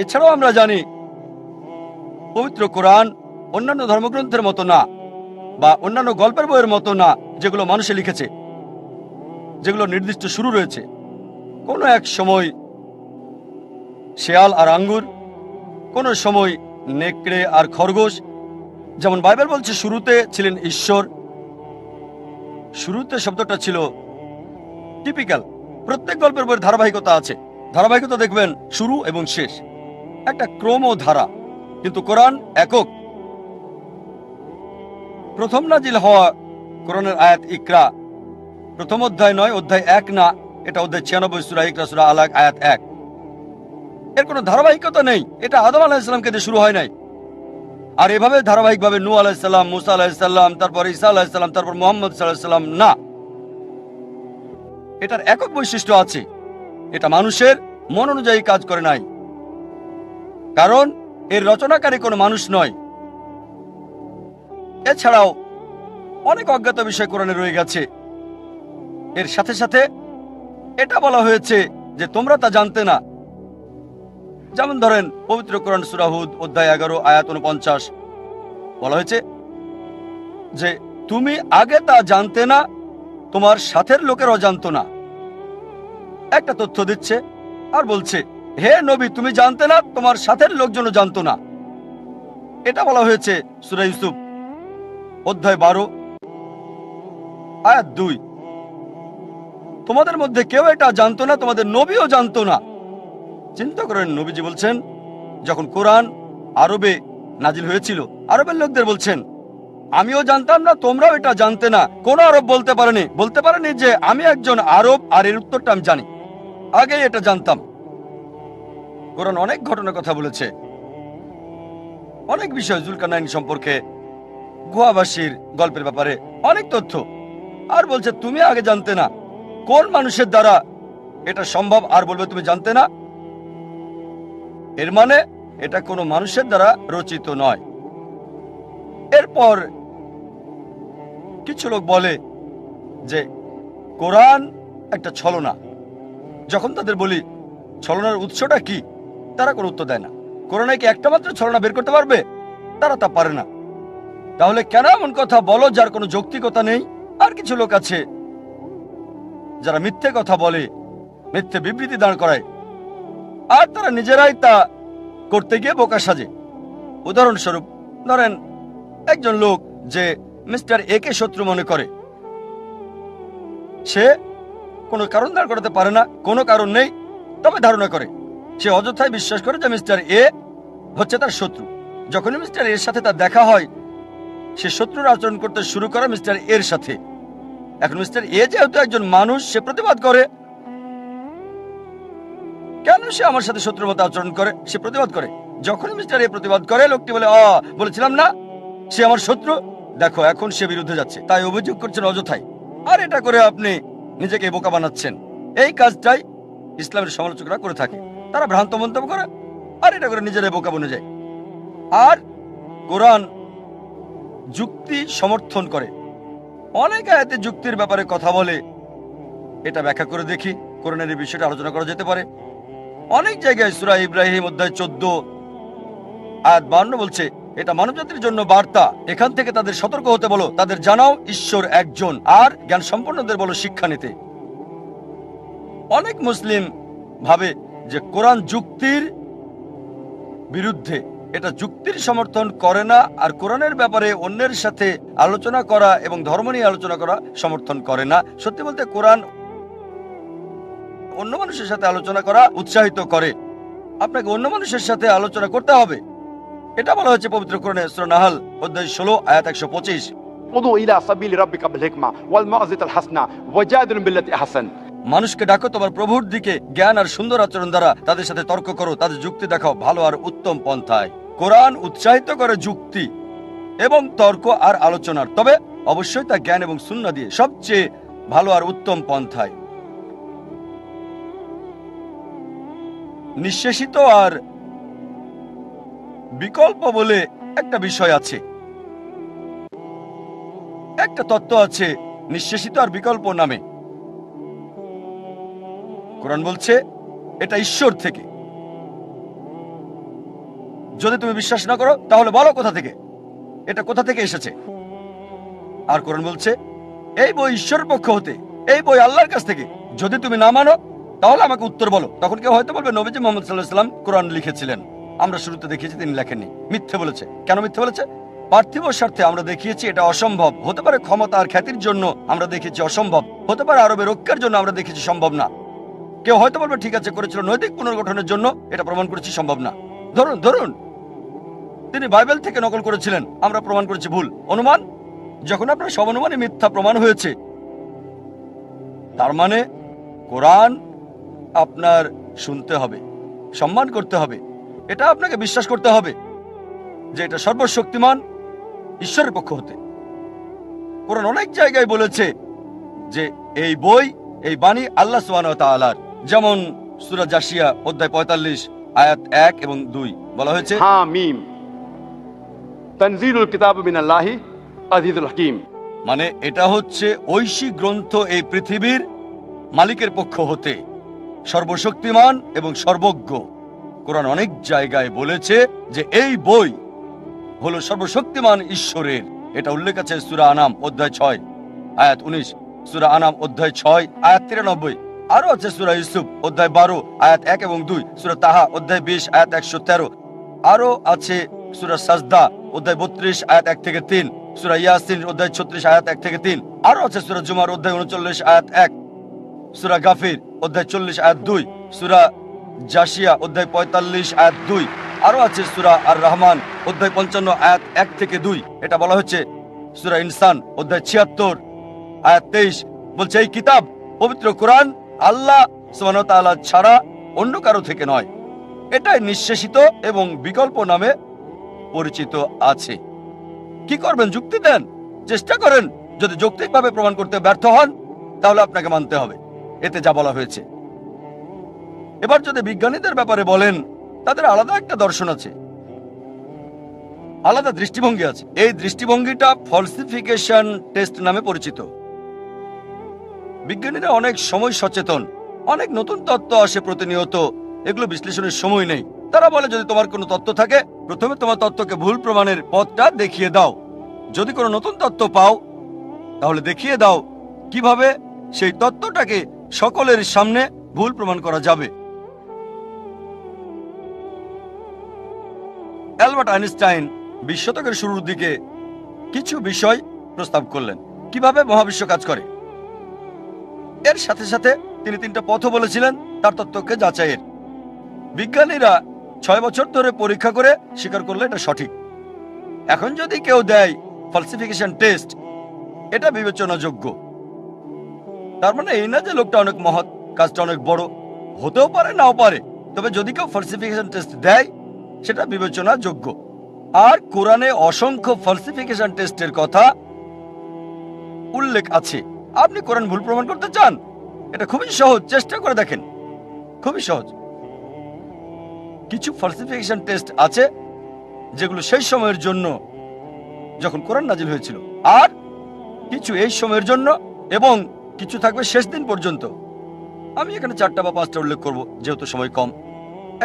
এছাড়াও আমরা জানি পবিত্র কোরআন অন্যান্য ধর্মগ্রন্থের মতো না, বা অন্যান্য গল্পের বইয়ের মতো না, যেগুলো মানুষে লিখেছে, যেগুলো নির্দিষ্ট শুরু রয়েছে। কোনো এক সময় শেয়াল আর আঙ্গুর, কোনো সময় নেকড়ে আর খরগোশ। যেমন বাইবেল বলছে শুরুতে ছিলেন ঈশ্বর। শুরুতে শব্দটা ছিল টিপিক্যাল। প্রত্যেক গল্পের বইয়ের ধারাবাহিকতা আছে। ধারাবাহিকতা দেখবেন শুরু এবং শেষ, একটা ক্রম ও ধারা। কিন্তু কোরআন একক। প্রথম নাজিল হওয়া কোরআনের আয়াত ইকরা, প্রথম অধ্যায় নয়, অধ্যায় 1 না, এটা অধ্যায় 96 সূরা ইকরা সূরা আলাক আয়াত 1। এর কোনো ধারাবাহিকতা নেই। এটা আদম আলাইহিসসালামকে দিয়ে শুরু হয় নাই। আর এভাবে ধারাবাহিকভাবে নূহ আলাইহিসসালাম, মুসা আলাইহিসসালাম, তারপর ঈসা আলাইহিসসালাম, তারপর মুহাম্মদ সাল্লাল্লাহু আলাইহি সাল্লাম না। এটার একক বৈশিষ্ট্য আছে। এটা মানুষের মন অনুযায়ী কাজ করে নাই, কারণ এর রচনাকারী কোনো মানুষ নয়। এছাড়াও অনেক অজ্ঞাত বিষয় কোরআনে রয়ে গেছে। এর সাথে সাথে এটা বলা হয়েছে যে তোমরা তা জানতে না। যেমন ধরেন পবিত্র কোরআন সূরা হুদ অধ্যায় 11 আয়াত 49 বলা হয়েছে যে তুমি আগে তা জানতে না, তোমার সাথের লোকেরাও জানতো না। একটা তথ্য দিচ্ছে আর বলছে, হে নবী, তুমি জানতে না, তোমার সাথের লোকজনও জানতো না। এটা বলা হয়েছে সূরা ইউসুফ অধ্যায় 12 আয়াত 2। তোমাদের মধ্যে কেউ এটা জানতো না, তোমাদের নবীও জানতো না। চিন্তা করেন, নবীজি বলছেন যখন কোরআন আরবে নাজিল হয়েছিল, আরবের লোকদের বলছেন আমিও জানতাম না, তোমরাও এটা জানতে না। কোন আরব বলতে পারেনি যে আমি একজন আরব আর এর উত্তরটা আমি জানি, আগেই এটা জানতাম। কোরআন অনেক ঘটনার কথা বলেছে, অনেক বিষয়, জুলকারনাইন সম্পর্কে, গুহাবাসীর গল্পের ব্যাপারে অনেক তথ্য। আর বলছে তুমি আগে জানতে না। কোন মানুষের দ্বারা এটা সম্ভব আর বলবে তুমি জানতে না? এর মানে এটা কোনো মানুষের দ্বারা রচিত নয়। এরপর কিছু লোক বলে যে কোরআন একটা ছলনা। যখন তাদের বলি ছলনার উৎসটা কি, তারা কোনো উত্তর দেয় না। কোরআনে কি একটা মাত্র ছলনা বের করতে পারবে? তারা তা পারে না। তাহলে কেন এমন কথা বলো যার কোনো যৌক্তিকতা নেই? আর কিছু লোক আছে যারা মিথ্যে কথা বলে, মিথ্যে বিবৃতি দাঁড় করায়, আর তারা নিজেরাই তা করতে গিয়ে বোকা সাজে। উদাহরণস্বরূপ ধরেন একজন লোক যে মিস্টার এ কে শত্রু মনে করে, সে কোনো কারণ দাঁড় করাতে পারে না, কোনো কারণ নেই, তবে ধারণা করে। সে অযথায় বিশ্বাস করে যে মিস্টার এ হচ্ছে তার শত্রু। যখনই মিস্টার এর সাথে তার দেখা হয়, সে শত্রুর আচরণ করতে শুরু করে মিস্টার এর সাথে। এখন মিস্টার এ যেহেতু একজন মানুষ, সে প্রতিবাদ করে, কেন সে আমার সাথে শত্রুর মতো আচরণ করে? সে প্রতিবাদ করে। যখনই মিস্টার এ প্রতিবাদ করে, লোকটি বলে বলেছিলাম না সে আমার শত্রু। দেখো এখন সে বিরুদ্ধে যাচ্ছে, তাই অভিযোগ করছেন অযথায়। আর এটা করে আপনি নিজেকে বোকা বানাচ্ছেন। এই কাজটাই ইসলামের সমালোচকরা করে থাকে। তারা ভ্রান্ত মন্তব্য করে আর এটা করে নিজেরাই বোকা বনে যায়। আর কোরআন যুক্তি সমর্থন করে, অনেক আয়াতে যুক্তির ব্যাপারে কথা বলে। এটা ব্যাখ্যা করে দেখি, কোরআনের এই বিষয়টা আলোচনা করা যেতে পারে। অনেক জায়গায় সূরা ইব্রাহিম অধ্যায় 14 আয়াত 52 বলছে এটা মানবজাতির জন্য বার্তা। এখান থেকে তাদের সতর্ক হতে বলো, তাদের জানাও ঈশ্বর একজন, আর জ্ঞান সম্পন্নদের বলো শিক্ষা নিতে। অনেক মুসলিম ভাবে যে কোরআন যুক্তির বিরুদ্ধে, এটা যুক্তির সমর্থন করে না। আর কোরআনের ব্যাপারে অন্যের সাথে আলোচনা করা এবং ধর্ম নিয়ে আলোচনা করা সমর্থন করে না। সত্যি বলতে কোরআন অন্য মানুষের সাথে আলোচনা করা উৎসাহিত করে। আপনাকে অন্য মানুষের সাথে আলোচনা করতে হবে। এটা বলা হয়েছে পবিত্র কোরআনে সূরা নাহল অধ্যায় 16 আয়াত 125। উদু ইলা সাবিলি রাব্বিকা বিল হিকমা ওয়াল মাউযিতাল হাসানা ওয়াজাদিলুম বিল্লাতি আহসান। মানুষকে ডাকো তোমার প্রভুর দিকে, জ্ঞান আর সুন্দর আচরণ দ্বারা তাদের সাথে তর্ক করো, তাদের যুক্তি দেখাও ভালো আর উত্তম পন্থায়। কোরআন উৎসাহিত করে যুক্তি এবং তর্ক আর আলোচনার, তবে অবশ্যই তা জ্ঞান এবং সুন্নাহ দিয়ে, সবচেয়ে ভালো আর উত্তম পন্থায়। নিঃশেষিত আর বিকল্প বলে একটা বিষয় আছে, একটা তত্ত্ব আছে নিঃশেষিত আর বিকল্প নামে। কোরআন বলছে এটা ঈশ্বর থেকে। যদি তুমি বিশ্বাস না করো তাহলে বলো কোথা থেকে, এটা কোথা থেকে এসেছে। আর কোরআন বলছে এই বই ঈশ্বরের পক্ষ হতে, এই বই আল্লাহর কাছ থেকে। যদি তুমি না মানো তাহলে আমাকে উত্তর বলো। তখন কেউ হয়তো বলবে নবীজি মুহাম্মদ সাল্লাল্লাহু আলাইহি ওয়াসাল্লাম কোরআন লিখেছিলেন। আমরা শুরুতে দেখিয়েছি তিনি লেখেননি, মিথ্যে বলেছে। কেন মিথ্যে বলেছে? পার্থিব স্বার্থে আমরা দেখিয়েছি এটা অসম্ভব হতে পারে, ক্ষমতা আর খ্যাতির জন্য আমরা দেখেছি অসম্ভব হতে পারে, আরবের রক্ষার জন্য আমরা দেখেছি সম্ভব না। কেউ হয়তো বলবে ঠিক আছে করেছিল নৈতিক পুনর্গঠনের জন্য, এটা প্রমাণ করেছি সম্ভব না। ধরুন ধরুন তিনি বাইবেল থেকে নকল করেছিলেন, আমরা প্রমাণ করেছি ভুল। অনুমান, যখন আপনার সব অনুমানই মিথ্যা প্রমাণ হয়েছে, তার মানে কোরআন আপনার শুনতে হবে, সম্মান করতে হবে, এটা আপনাকে বিশ্বাস করতে হবে যে এটা সর্বশক্তিমান ঈশ্বরের পক্ষ হতে। কোরআন অনেক জায়গায় বলেছে যে এই বই, এই বাণী আল্লাহ সুবহানাহু ওয়া তাআলার। যেমন সূরা জাসিয়া অধ্যায় 45 আয়াত 1 এবং 2 বলা হয়েছে হামিম তানজিলুল কিতাব মিনাল্লাহি আজিজুল হাকিম। মানে এটা হচ্ছে ঐশী গ্রন্থ এই পৃথিবীর মালিকের পক্ষ হতে, সর্বশক্তিমান এবং সর্বজ্ঞ। কোরআন অনেক জায়গায় বলেছে যে এই বই হলো সর্বশক্তিমান ঈশ্বরের। এটা উল্লেখ আছে সূরা আনাম অধ্যায় 6 আয়াত 19, সূরা আনাম অধ্যায় 6 আয়াত 93, আরো আছে সূরা ইউসুফ অধ্যায় 12 আয়াত 1 এবং 2, সূরা তাহা অধ্যায় 20 আয়াত 113, আরো আছে সূরা সাজদা অধ্যায় 32 আয়াত 1 থেকে 3, সূরা ইয়াসিন অধ্যায় 36 আয়াত 1 থেকে 3, আরো আছে সূরা জুমার অধ্যায় 39 আয়াত 1, সূরা গাফির অধ্যায় 40 আয়াত 2, সূরা জাসিয়া অধ্যায় 45 আয়াত 2, আরো আছে সূরা আর রহমান অধ্যায় 55 আয়াত 1 থেকে 2। এটা বলা হচ্ছে সূরা ইনসান অধ্যায় 76 আয়াত 23। বলছে এই কিতাব পবিত্র কোরআন আল্লাহ সুবহানাহু ওয়া তাআলা ছাড়া অন্য কারো থেকে নয়, এটাই নিঃশেষিত এবং বিকল্প নামে পরিচিত আছে। কি করবেন? যুক্তি দেন, চেষ্টা করেন। যদি যৌক্তিকভাবে প্রমাণ করতে ব্যর্থ হন তাহলে আপনাকে মানতে হবে এতে যা বলা হয়েছে। এবার যদি বিজ্ঞানীদের ব্যাপারে বলেন, তাদের আলাদা একটা দর্শন আছে, আলাদা দৃষ্টিভঙ্গি আছে। এই দৃষ্টিভঙ্গিটা ফলসিফিকেশন টেস্ট নামে পরিচিত। বিজ্ঞানীরা অনেক সময় সচেতন, অনেক নতুন তত্ত্ব আসে প্রতিনিয়ত, এগুলো বিশ্লেষণের সময় নেই। তারা বলে যদি তোমার কোনো তত্ত্ব থাকে প্রথমে তোমার তত্ত্বকে ভুল প্রমাণের পথটা দেখিয়ে দাও। যদি কোনো নতুন তত্ত্ব পাও তাহলে দেখিয়ে দাও কিভাবে সেই তত্ত্বটাকে সকলের সামনে ভুল প্রমাণ করা যাবে। অ্যালবার্ট আইনস্টাইন 20 শতকের শুরুর দিকে কিছু বিষয় প্রস্তাব করলেন, কিভাবে মহাবিশ্ব কাজ করে। এর সাথে সাথে তিনি 3টা পথও বলেছিলেন তার তত্ত্বকে যাচাইয়ের। বিজ্ঞানীরা 6 বছর ধরে পরীক্ষা করে স্বীকার করলে এটা সঠিক। এখন যদি কেউ দেয় ফলসিফিকেশন টেস্ট, এটা বিবেচনাযোগ্য। তার মানে এই না যে লোকটা অনেক মহৎ, কাজটা অনেক বড়, হতেও পারে নাও পারে, তবে যদি কেউ ফলসিফিকেশন টেস্ট দেয় সেটা বিবেচনাযোগ্য। আর কোরআনে অসংখ্য ফলসিফিকেশন টেস্টের কথা উল্লেখ আছে। আপনি কোরআন ভুল প্রমাণ করতে চান, এটা খুবই সহজ, চেষ্টা করে দেখেন, খুবই সহজ। কিছু ফলসিফিকেশন টেস্ট আছে যেগুলো সেই সময়ের জন্য যখন কোরআন নাজিল হয়েছিল, আর কিছু এই সময়ের জন্য, এবং কিছু থাকবে শেষ দিন পর্যন্ত। আমি এখানে 4টা বা 5টা উল্লেখ করব যেহেতু সময় কম।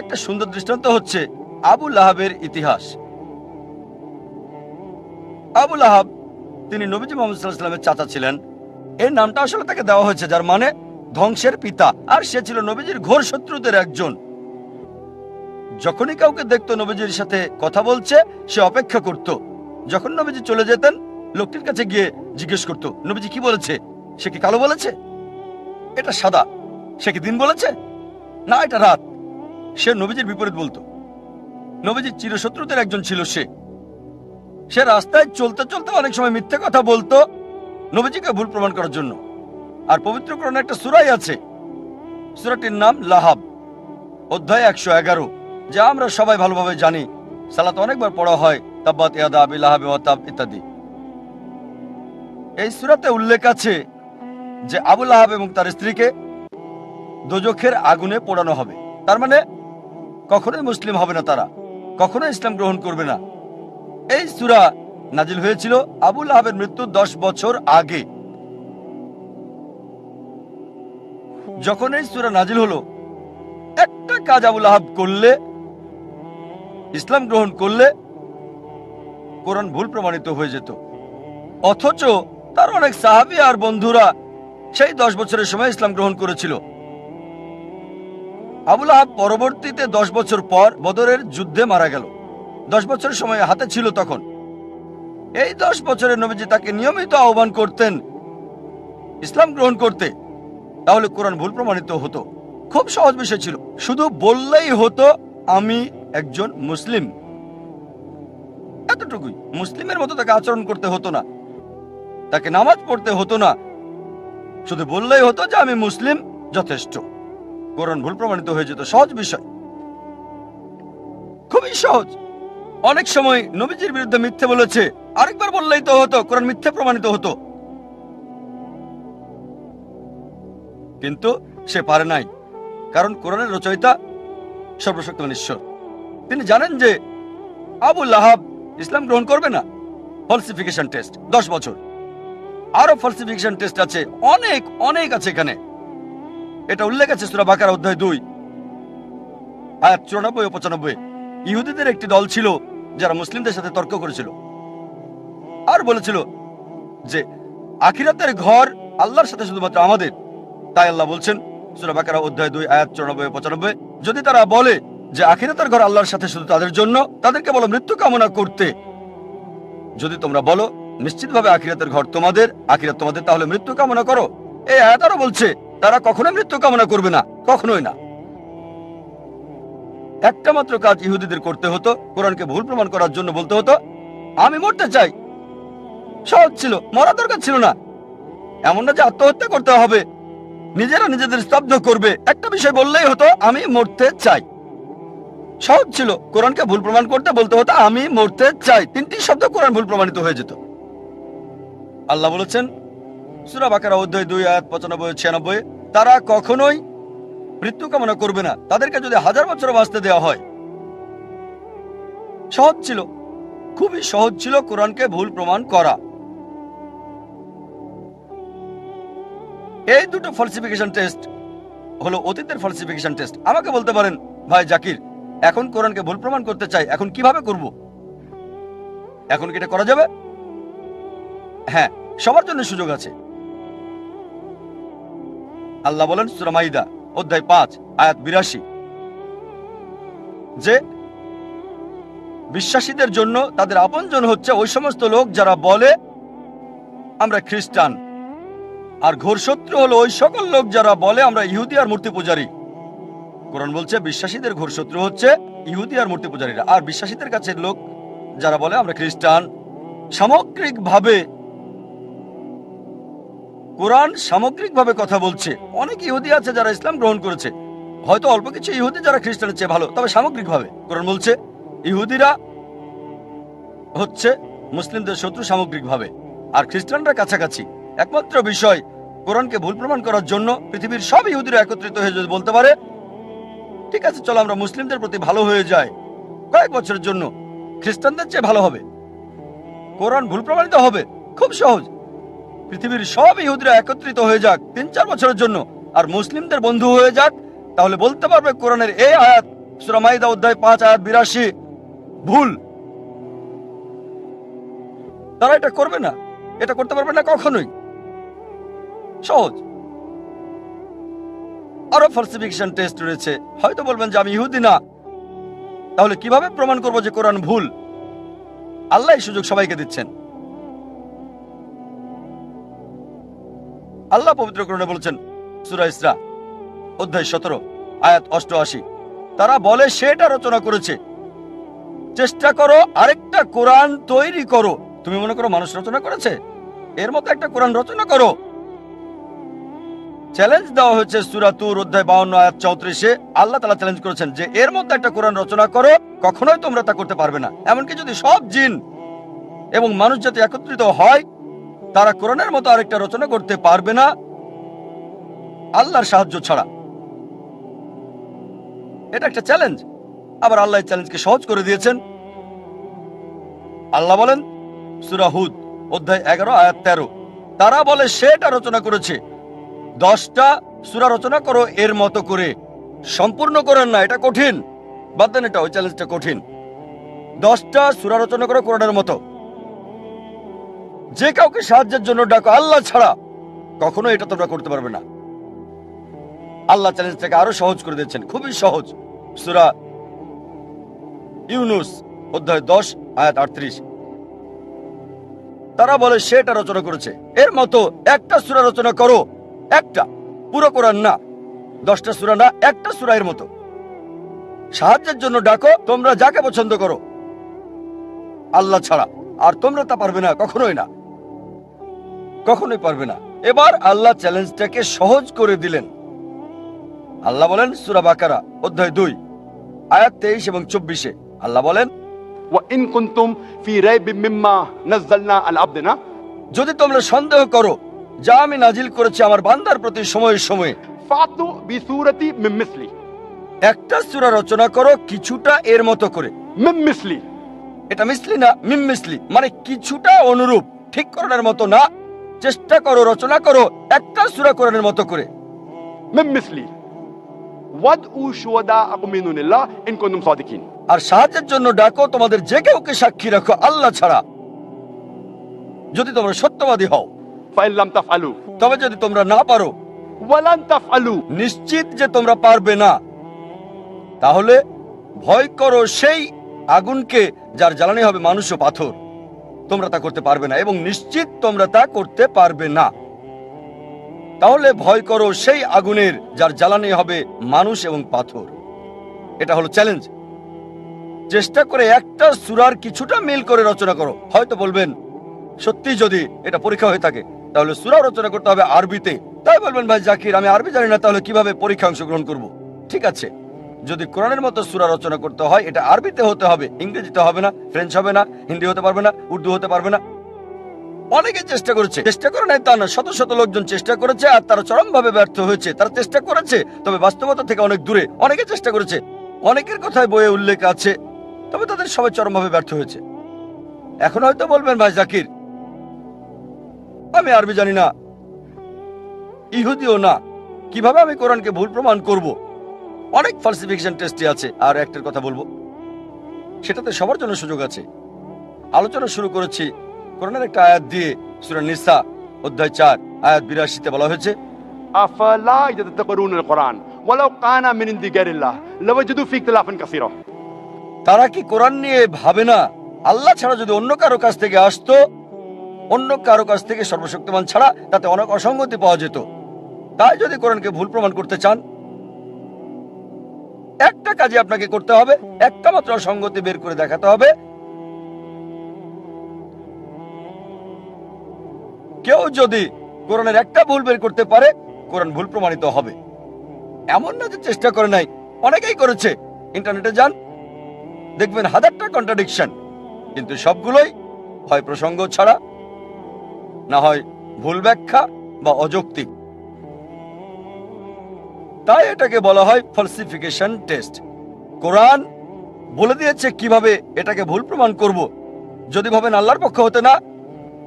একটা সুন্দর দৃষ্টান্ত হচ্ছে আবু লাহাবের ইতিহাস। আবু লাহাব তিনি নবীজি মুহাম্মদ সাল্লাল্লাহু আলাইহি ওয়াসাল্লামের চাচা ছিলেন। এই নামটা আসলে তাকে দেওয়া হয়েছে যার মানে ধ্বংসের পিতা, আর সে ছিল নবীজির ঘোর শত্রুদের একজন। যখনই কাউকে দেখতো নবীজির সাথে কথা বলছে সে অপেক্ষা করত। যখন নবীজি চলে যেতেন লোকটির কাছে গিয়ে জিজ্ঞেস করত নবীজি কি বলেছে, সে কি কালো বলেছে, এটা সাদা, সে কি দিন বলেছে, না এটা রাত। সে নবীজির বিপরীত বলতো। নবীজির চিরশত্রুদের একজন ছিল সে রাস্তায় চলতে চলতে অনেক সময় মিথ্যে কথা বলতো নবীজিকে ভুল প্রমাণ করার জন্য। আর পবিত্র কোরআনে একটা সূরাই আছে, সূরাটির নাম লাহাব অধ্যায় 111, যা আমরা সবাই ভালোভাবে জানি, সালাত অনেকবার পড়া হয়, তাব্বাত ইয়াদা আবি লাহাব ওয়া তাব ইত্যাদি। এই সূরাতে উল্লেখ আছে যে আবু লাহাব এবং তার স্ত্রীকে দোজখের আগুনে পোড়ানো হবে। তার মানে কখনোই মুসলিম হবে না, তারা কখনোই ইসলাম গ্রহণ করবে না। এই সূরা নাজিল হয়েছিল আবু লাহাবের মৃত্যুর 10 বছর আগে। যখন এই সূরা নাজিল হলো, একটা কাজ আবু লাহাব করলে ইসলাম গ্রহণ করলে কোরআন ভুল প্রমাণিত হয়ে যেত। অথচ তার অনেক সাহাবী আর বন্ধুরা সেই 10 বছরের সময় ইসলাম গ্রহণ করেছিল। আবু লাহাব পরবর্তীতে 10 বছর পর বদরের যুদ্ধে মারা গেল। 10 বছরের সময় হাতে ছিল তখন। এই 10 বছরে নবীজি তাকে নিয়মিত আহ্বান করতেন ইসলাম গ্রহণ করতে, তাহলে কোরআন ভুল প্রমাণিত হতো। খুব সহজ বিষয় ছিল, শুধু বললেই হতো আমি একজন মুসলিম, এতটুকুই। মুসলিমের মতো তাকে আচরণ করতে হতো না, তাকে নামাজ পড়তে হতো না, শুধু বললেই হতো যে আমি মুসলিম, যথেষ্ট। কোরআন ভুল প্রমাণিত হয়ে যেত। সহজ বিষয়, খুবই সহজ। অনেক সময় নবীজির বিরুদ্ধে মিথ্যে বলেছে, আরেকবার বললেই তো হতো, কোরআন মিথ্যে প্রমাণিত হতো। কিন্তু সে পারে নাই, কারণ কোরআনের রচয়িতা সর্বশক্তিমান ঈশ্বর। তিনি জানেন যে আবু লাহাব ইসলাম গ্রহণ করবে না। ফলসিফিকেশন টেস্ট 10 বছর, আরো ফলসিফিকেশন টেস্ট আছে, অনেক অনেক আছে এখানে। এটা উল্লেখ আছে সূরা বাকারা অধ্যায় 2 আয়াত 94 ও 95। ইহুদিদের একটি দল ছিল যারা মুসলিমদের সাথে তর্ক করেছিল আর বলেছিল যে আখিরাতের ঘর আল্লাহর সাথে শুধুমাত্র আমাদের। তাই আল্লাহ বলছেন সূরা বাকারা অধ্যায় 2 আয়াত 94 ও 95, যদি তারা বলে যে আখিরাতের ঘর আল্লাহর সাথে শুধু তাদের জন্য, তাদেরকে বলো মৃত্যু কামনা করতে। যদি তোমরা বলো নিশ্চিতভাবে আখিরাতের ঘর তোমাদের, আখিরাত তোমাদের, তাহলে মৃত্যু কামনা করো। এই আয়াত আরো বলছে তারা কখনোই মৃত্যু কামনা করবে না, কখনোই না। একটা মাত্র কাজ ইহুদিদের করতে হতো, কোরআনকে ভুল প্রমাণ করার জন্য বলতে হতো আমি মরতে চাই। সহজ ছিল, মরা দরকার ছিল না। এমন না যে আত্মহত্যা করতে হবে, নিজেরা নিজেদের স্তব্ধ করবে। একটা বিষয় বললেই হতো আমি মরতে চাই। সহজ ছিল, কোরআনকে ভুল প্রমাণ করতে বলতে হতো আমি মরতে চাই। 3টি শব্দ কোরআন ভুল প্রমাণিত হয়ে যেত। আল্লাহ বলেছেন সূরা বাকারা অধ্যায় 2 আয়াত 95 ও 96, তারা কখনোই মৃত্যু কামনা করবে না, তাদেরকে যদি 1000 বছর বাঁচতে দেওয়া হয়। সহজ ছিল, খুবই সহজ ছিল কোরআনকে ভুল প্রমাণ করা। এই দুটো ফলসিফিকেশন টেস্ট হলো অতীতের ফলসিফিকেশন টেস্ট। আমাকে বলতে পারেন ভাই জাকির, এখন কোরআনকে ভুল প্রমাণ করতে চাই, এখন কিভাবে করব? এখন কি এটা করা যাবে? হ্যাঁ, সবার জন্য সুযোগ আছে। আল্লাহ বলেন সূরা মাইদা অধ্যায় 5 আয়াত 82 যে বিশ্বাসীদের জন্য তাদের আপনজন হচ্ছে ওই সমস্ত লোক যারা বলে আমরা খ্রিস্টান, আর ঘোর শত্রু হলো ওই সকল লোক যারা বলে আমরা ইহুদি আর মূর্তি পূজারী। কোরআন বলছে বিশ্বাসীদের ঘোর শত্রু হচ্ছে ইহুদি আর মূর্তি পূজারীরা, আর বিশ্বাসীদের কাছে লোক যারা বলে আমরা খ্রিস্টান। সামগ্রিকভাবে কোরআন সামগ্রিকভাবে কথা বলছে। অনেক ইহুদি আছে যারা ইসলাম গ্রহণ করেছে, হয়তো অল্প কিছু ইহুদি যারা খ্রিস্টানের চেয়ে ভালো, তবে সামগ্রিকভাবে কোরআন বলছে ইহুদিরা হচ্ছে মুসলিমদের শত্রু সামগ্রিকভাবে, আর খ্রিস্টানরা কাছাকাছি। একমাত্র বিষয় কোরআনকে ভুল প্রমাণ করার জন্য পৃথিবীর সব ইহুদিরা একত্রিত হয়ে যদি বলতে পারে ঠিক আছে চলো আমরা মুসলিমদের প্রতি ভালো হয়ে যাই, কয়েক বছরের জন্য খ্রিস্টানদের চেয়ে ভালো হবে, কোরআন ভুল প্রমাণিত হবে। খুব সহজ, পৃথিবীর সব ইহুদিরা একত্রিত হয়ে যাক 3-4 বছরের জন্য আর মুসলিমদের বন্ধু হয়ে যাক, তাহলে বলতে পারবে কোরআনের এই আয়াত সূরা মাইদা অধ্যায় 5 আয়াত 82 ভুল। তারা এটা করবে না, এটা করতে পারবে না কখনোই। সহজ। আরো ফলসিফিকেশন টেস্ট রয়েছে। হয়তো বলবেন যে আমি ইহুদি না, তাহলে কিভাবে প্রমাণ করব যে কোরআন ভুল? আল্লাহ এই সুযোগ সবাইকে দিচ্ছেন। আল্লাহ পবিত্র কোরআনে বলেছেন সূরা ইসরা অধ্যায় 17 আয়াত 88, তারা বলে সেটা রচনা করেছে। চেষ্টা করো আরেকটা কোরআন তৈরি করো। তুমি মনে করো মানুষ রচনা করেছে? এর মতো একটা কোরআন রচনা করো। চ্যালেঞ্জ দেওয়া হয়েছে সূরা তুর অধ্যায় 52 আয়াত 34-এ। আল্লাহ তাআলা চ্যালেঞ্জ করেছেন যে এর মতো একটা কোরআন রচনা করো, কখনোই তোমরা তা করতে পারবে না। এমনকি যদি সব জিন এবং মানুষ জাতি একত্রিত হয়, তারা কোরআনের মতো আরেকটা রচনা করতে পারবে না আল্লাহর সাহায্য ছাড়া। এটা একটা চ্যালেঞ্জ। আবার আল্লাহ এই চ্যালেঞ্জকে সহজ করে দিয়েছেন। আল্লাহ বলেন সূরা হুদ অধ্যায় 11 আয়াত 13, তারা বলে সেটা রচনা করেছে। 10টা সূরা রচনা করো এর মতো করে। সম্পূর্ণ করেন না, এটা কঠিন। বাদ দেন, এটা ওই চ্যালেঞ্জটা কঠিন। 10টা সূরা রচনা করো কোরআনের মতো। যে কাউকে সাহায্যের জন্য ডাকো আল্লাহ ছাড়া, কখনো এটা তোমরা করতে পারবে না। আল্লাহ চ্যালেঞ্জটাকে আরো সহজ করে দিয়েছেন, খুবই সহজ। সূরা ইউনুস অধ্যায় 10 আয়াত 38। তারা বলে সেটা রচনা করেছে, এর মতো একটা সূরা রচনা করো, একটা, পুরো কোরআন না, 10টা সূরা না, একটা সূরা এর মতো। সাহায্যের জন্য ডাকো তোমরা যাকে পছন্দ করো আল্লাহ ছাড়া, আর তোমরা তা পারবে না, কখনোই না, কখনোই পারবে না। এবার আল্লাহ চ্যালেঞ্জটাকে সহজ করে দিলেন। আল্লাহ বলেন সূরা বাকারা অধ্যায় 2 আয়াত 23 এবং 24-এ আল্লাহ বলেন, وإن كنتم في ريب مما نزلنا على عبدنا যদি তোমরা সন্দেহ করো যা আমি নাজিল করেছি আমার বান্দার প্রতি সময়ে সময়ে, فأتوا بسورة من مثله একটা সূরা রচনা করো কিছুটা এর মতো করে। من مثله এটা মিসলি না, মিম মিসলি, মানে কিছুটা অনুরূপ, ঠিক কোরআনের মতো না। চেষ্টা করো, রচনা করো একটা সূরা কোরআনের মতো করে। من مثله وادعوا شهداءكم من دون الله إن كنتم صادقين আর সাহায্যের জন্য ডাকো তোমাদের যে কাউকে সাক্ষী রাখো আল্লাহ ছাড়া, যদি তোমরা সত্যবাদী হও। فإن لم تفعلوا তবে যদি তোমরা না পারো, ولن تفعلوا নিশ্চিত যে তোমরা পারবে না, তাহলে ভয় করো সেই আগুনকে যার জ্বালানি হবে মানুষ ও পাথর। তোমরা তা করতে পারবে না এবং নিশ্চিত তোমরা তা করতে পারবে না। তাহলে ভয় করো সেই আগুনের যার জ্বালানি হবে মানুষ এবং পাথর। এটা হলো চ্যালেঞ্জ। চেষ্টা করে একটা সূরার কিছুটা মিল করে রচনা করো। হয়তো বলবেন সত্যি যদি এটা পরীক্ষা হয়ে থাকে তাহলে সূরা রচনা করতে হবে আরবিতে। তাই বলবেন ভাই জাকির আমি আরবি জানি না, তাহলে কিভাবে পরীক্ষা অংশগ্রহণ করব? ঠিক আছে, যদি কোরআনের মতো সূরা রচনা করতে হয় এটা আরবিতে হতে হবে, ইংরেজিতে হবে না, ফ্রেঞ্চ হবে না, হিন্দি হতে পারবে না, উর্দু হতে পারবে না। অনেকে চেষ্টা করেছে, চেষ্টা করে নাই তা না, শত শত লোকজন চেষ্টা করেছে আর তারা চরমভাবে ব্যর্থ হয়েছে। তারা চেষ্টা করেছে তবে বাস্তবতা থেকে অনেক দূরে। অনেকে চেষ্টা করেছে, অনেকের কথায় বইয়ে উল্লেখ আছে, তবে তাদের সবাই চরমভাবে ব্যর্থ হয়েছে। এখন হয়তো বলবেন ভাই জাকির আমি আরবি জানি না, ইহুদিও না, কিভাবে আমি কোরআনকে ভুল প্রমাণ করব? অনেক ফালসিফিকেশন টেস্টই আছে। আর একটার কথা বলবো, সেটাতে সবার জন্য সুযোগ আছে। আলোচনা শুরু করেছি কোরআনের একটা আয়াত দিয়ে। সূরা নিসা অধ্যায় 4 আয়াত 82-তে বলা হয়েছে, أفلا يتدبرون القرآن ولو كان من عند غير الله لوجدوا فيه اختلافا كثيرا তারা কি কোরআন নিয়ে ভাবে না আল্লাহ ছাড়া যদি অন্য কারো কাছ থেকে আসতো, অন্য কারো কাছ থেকে সর্বশক্তিমান ছাড়া, তাতে অনেক অসঙ্গতি পাওয়া যেত। তাই যদি কোরআনকে ভুল প্রমাণ করতে চান একটা কাজে আপনাকে করতে হবে, একটা মাত্র অসঙ্গতি বের করে দেখাতে হবে। কেউ যদি কোরআনের একটা ভুল বের করতে পারে কোরআন ভুল প্রমাণিত হবে। এমন না যে চেষ্টা করে নাই, অনেকেই করেছে। ইন্টারনেটে যান, দেখবেন হাজারটা কন্ট্রাডিকশন, কিন্তু সবগুলোই হয় প্রসঙ্গ ছাড়া, না হয় ভুল ব্যাখ্যা বা অযৌক্তিক। তাই এটাকে বলা হয় ফলসিফিকেশন টেস্ট। কোরআন বলে দিয়েছে কিভাবে এটাকে ভুল প্রমাণ করব। যদি ভাবেন আল্লাহর পক্ষ হতে না,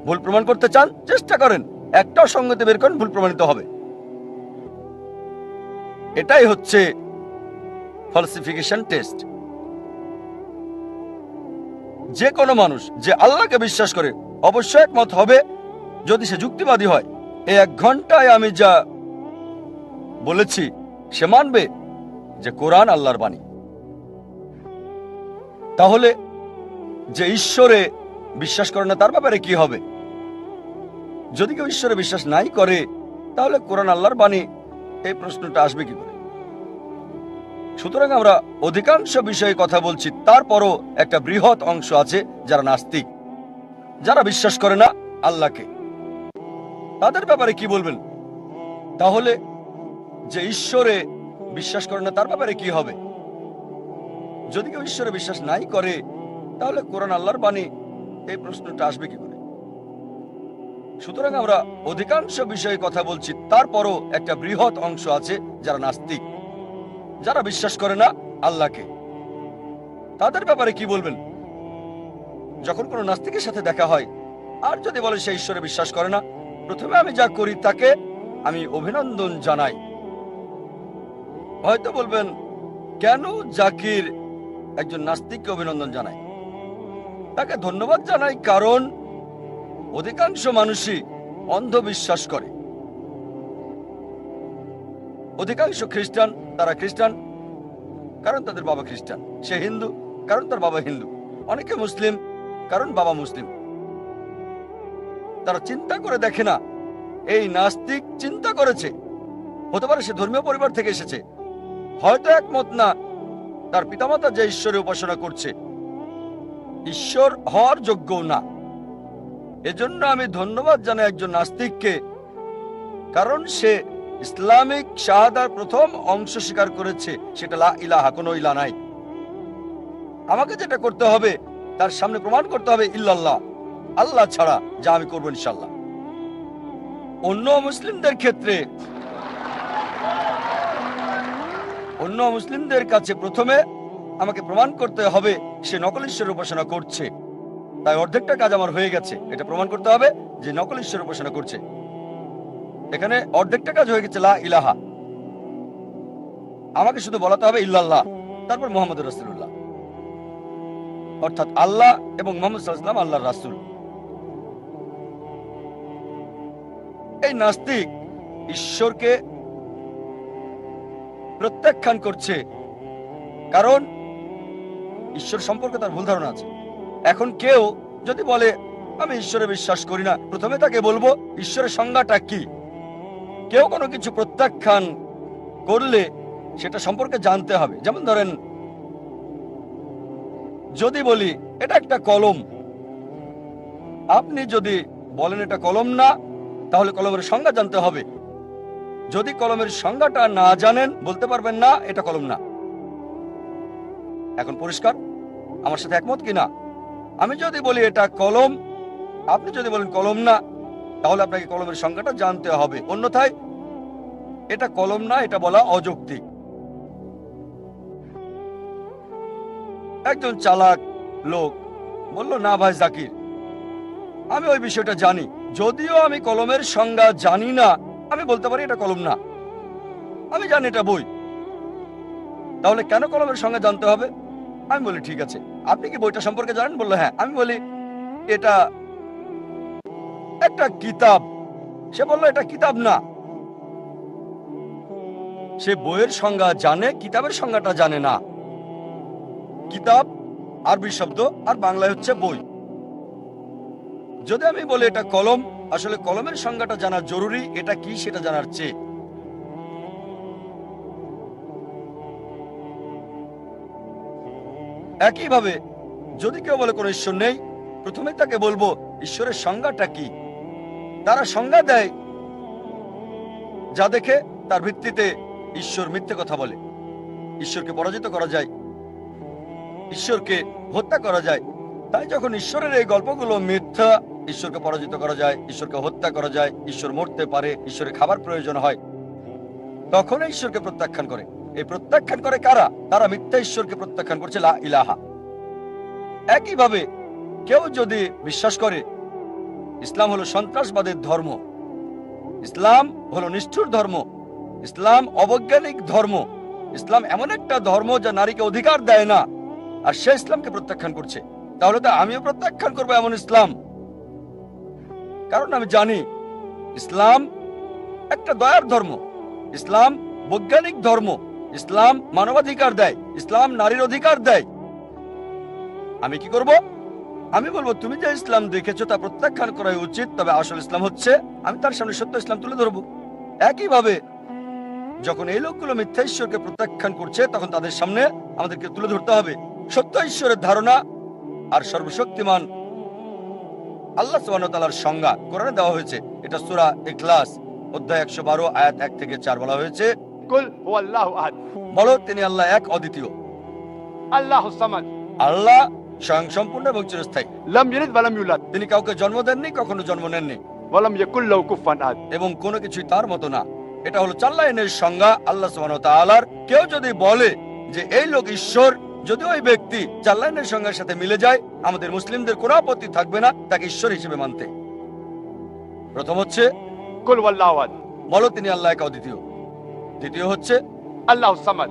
ভুল প্রমাণ করতে চান, চেষ্টা করেন, একটা অসঙ্গতি বের করেন, ভুল প্রমাণিত হবে। এটাই হচ্ছে ফলসিফিকেশন টেস্ট। যে কোনো মানুষ যে আল্লাহকে বিশ্বাস করে অবশ্যই একমত হবে যদি সে যুক্তিবাদী হয়। এই 1 ঘন্টায় আমি যা বলেছি সে মানবে যে কোরআন আল্লাহর বাণী। তাহলে যে ঈশ্বরে বিশ্বাস করে না তার ব্যাপারে কি হবে? যদি কেউ ঈশ্বরে বিশ্বাস নাই করে তাহলে কোরআন আল্লাহর বাণী, এই প্রশ্নটা আসবে কি করে? সুতরাং আমরা অধিকাংশ বিষয়ে কথা বলছি, তারপরও একটা বৃহৎ অংশ আছে যারা নাস্তিক, যারা বিশ্বাস করে না আল্লাহকে। তাদের ব্যাপারে কি বলবেন? তাহলে যে ঈশ্বরে বিশ্বাস করে না তার ব্যাপারে কি হবে? যদি কেউ ঈশ্বরে বিশ্বাস নাই করে তাহলে কোরআন আল্লাহর বাণী, এই প্রশ্নটা আসবে কি করে? সুতরাং আমরা অধিকাংশ বিষয়ে কথা বলছি, তারপরও একটা বৃহৎ অংশ আছে যারা নাস্তিক, যারা বিশ্বাস করে না আল্লাহকে। তাদের ব্যাপারে কি বলবেন? যখন কোনো নাস্তিকের সাথে দেখা হয় আর যদি বলে সে ঈশ্বরে বিশ্বাস করে না, প্রথমে আমি যা করি তাকে আমি অভিনন্দন জানাই। হয়তো বলবেন কেন জাকির একজন নাস্তিককে অভিনন্দন জানায়? তাকে ধন্যবাদ জানাই, কারণ অধিকাংশ মানুষই অন্ধবিশ্বাস করে। অধিকাংশ খ্রিস্টান, তারা খ্রিস্টান কারণ তাদের বাবা খ্রিস্টান। সে হিন্দু কারণ তার বাবা হিন্দু। অনেকে মুসলিম কারণ বাবা মুসলিম। তারা চিন্তা করে দেখে না এই নাস্তিক চিন্তা করেছে, হতে পারে সে ধর্মীয় পরিবার থেকে এসেছে, হয়তো একমত না তার পিতামাতা যে ঈশ্বরের উপাসনা করছে ঈশ্বর হওয়ার যোগ্যও না। এজন্য আমি ধন্যবাদ জানাই একজন নাস্তিককে, কারণ সে ইসলামিক শাহাদার প্রথম অংশ স্বীকার করেছে, সেটা লা ইলাহা, কোনো ইলা নাই। আমাকে যেটা করতে হবে তার সামনে প্রমাণ করতে হবে ইল্লাল্লাহ, আল্লাহ ছাড়া, যা আমি করবো ইনশাল্লাহ। অন্য মুসলিমদের কাছে প্রথমে আমাকে প্রমাণ করতে হবে সে নকল ঈশ্বরের উপাসনা করছে। তাই অর্ধেকটা কাজ আমার হয়ে গেছে, এটা প্রমাণ করতে হবে যে নকল ঈশ্বরের উপাসনা করছে। এখানে অর্ধেকটা কাজ হয়ে গেছে, লা ইলাহা। আমাকে শুধু বলাতে হবে ইল্লাল্লাহ, তারপর মুহাম্মদ রাসূলুল্লাহ, অর্থাৎ আল্লাহ এবং মুহাম্মদ সাল্লাল্লাহু আলাইহি ওয়াসাল্লাম আল্লাহর রাসূল। এই নাস্তিক ঈশ্বরকে প্রত্যাখ্যান করছে কারণ ঈশ্বর সম্পর্কে তার ভুল ধারণা আছে। এখন কেউ যদি বলে আমি ঈশ্বরে বিশ্বাস করি না, প্রথমে তাকে বলবো ঈশ্বরের সংজ্ঞাটা কি। কেউ কোনো কিছু প্রত্যাখ্যান করলে সেটা সম্পর্কে জানতে হবে। যেমন ধরেন, যদি বলি এটা একটা কলম, আপনি যদি বলেন এটা কলম না, তাহলে কলমের সংজ্ঞা জানতে হবে। যদি কলমের সংজ্ঞাটা না জানেন, বলতে পারবেন না এটা কলম না। এখন পরিষ্কার? আমার সাথে একমত কিনা? আমি যদি বলি এটা কলম, আপনি যদি বলেন কলম না, তাহলে আপনাকে কলমের সংজ্ঞাটা জানতে হবে, অন্যথায় এটা কলম না, এটা বলা অযৌক্তিক। একজন চালাক লোক বলল, না ভাই জাকির, আমি ওই বিষয়টা জানি, যদিও আমি কলমের সংজ্ঞা জানি না, আমি বলতে পারি এটা কলম না, আমি জানি এটা বই। তাহলে কেন কলমের সংজ্ঞা জানতে হবে? আমি বলি ঠিক আছে, আপনি কি বইটা সম্পর্কে জানেন? বললো হ্যাঁ। আমি বলি এটা একটা কিতাব। সে বললো এটা কিতাব না। সে বইয়ের সংজ্ঞা জানে, কিতাবের সংজ্ঞাটা জানে না। কিতাব আরবি শব্দ, আর বাংলায় হচ্ছে বই। যদি আমি বলি এটা কলম, আসলে কলমের সংজ্ঞাটা জানা জরুরি, এটা কি সেটা জানার চেয়ে। একইভাবে যদি কেউ বলে কোনো ঈশ্বর নেই, প্রথমে তাকে বলবো ঈশ্বরের সংজ্ঞাটা কি। তারা সংজ্ঞা দেয় যা দেখে তার ভিত্তিতে ঈশ্বর মিথ্যে কথা বলে। ঈশ্বরকে পরাজিত করা যায়, ঈশ্বরকে হত্যা করা যায়। তাই যখন ঈশ্বরের এই গল্পগুলো মিথ্যা, ঈশ্বরকে পরাজিত করা যায়, ঈশ্বরকে হত্যা করা যায়, ঈশ্বর মরতে পারে, ঈশ্বরের খাবার প্রয়োজন হয়, তখন ঈশ্বরকে প্রত্যাখ্যান করে। এই প্রত্যাখ্যান করে কারা? তারা মিথ্যা ঈশ্বরকে প্রত্যাখ্যান করছে, লা ইলাহা। একইভাবে কেউ যদি বিশ্বাস করে ইসলাম হলো সন্ত্রাসবাদের ধর্ম, ইসলাম হলো নিষ্ঠুর ধর্ম, ইসলাম অবৈজ্ঞানিক ধর্ম, ইসলাম এমন একটা ধর্ম যা নারীকে অধিকার দেয় না, আর সে ইসলামকে প্রত্যাখ্যান করছে, তাহলে তো আমিও প্রত্যাখ্যান করবো এমন ইসলাম। কারণ আমি জানি ইসলাম একটা দয়ার ধর্ম, ইসলাম বৈজ্ঞানিক ধর্ম, ইসলাম মানবাধিকার দেয়, ইসলাম নারীর অধিকার দেয়। আমি কি করব? আমি বলবো তুমি যে ইসলাম দেখেছো তা প্রত্যাখ্যান করা উচিত, তবে আসল ইসলাম হচ্ছে, আমি তার সামনে সত্য ইসলাম তুলে ধরবো। একইভাবে যখন এই লোকগুলো মিথ্যা ঈশ্বরকে প্রত্যাখ্যান করছে, তখন তাদের সামনে আমাদেরকে তুলে ধরতে হবে সত্য ঈশ্বরের ধারণা আর সর্বশক্তিমান আল্লাহ সুবহানাহু ওয়া তাআলার সংজ্ঞা কোরআনে দেওয়া হয়েছে। এটা সূরা ইখলাস অধ্যায় 112 আয়াত 1 থেকে 4 বলা হয়েছে, কুল হুয়াল্লাহু আহাদ, বলো তিনি আল্লাহ এক, অদ্বিতীয়। আল্লাহুস সামাদ, আল্লাহ স্বয়ং সম্পূর্ণ এবং চিরস্থায়ী। লাম ইয়ালিদ ওয়া লাম ইউলাদ, তিনি কাউকে জন্ম দেননি, কখনো জন্ম নেননি, ওয়া লাম ইয়াকুল লাহু কুফুয়ান আহাদ, এবং কোনো কিছুই তার মতো না। এটা হলো 4 লাইনের সংজ্ঞা আল্লাহ সুবহানাহু ওয়া তাআলার। কেউ যদি বলে যে এই লোক ঈশ্বর, যদি ওই ব্যক্তি 4 লাইনের সংজ্ঞার সাথে মিলে যায়, আমাদের মুসলিমদের কোনো আপত্তি থাকবে না তাকে ঈশ্বর হিসেবে মানতে। প্রথম হচ্ছে কুল হুয়াল্লাহু আহাদ, বলো তিনি আল্লাহ এক, অদ্বিতীয়। দ্বিতীয় হচ্ছে আল্লাহুস সামাদ,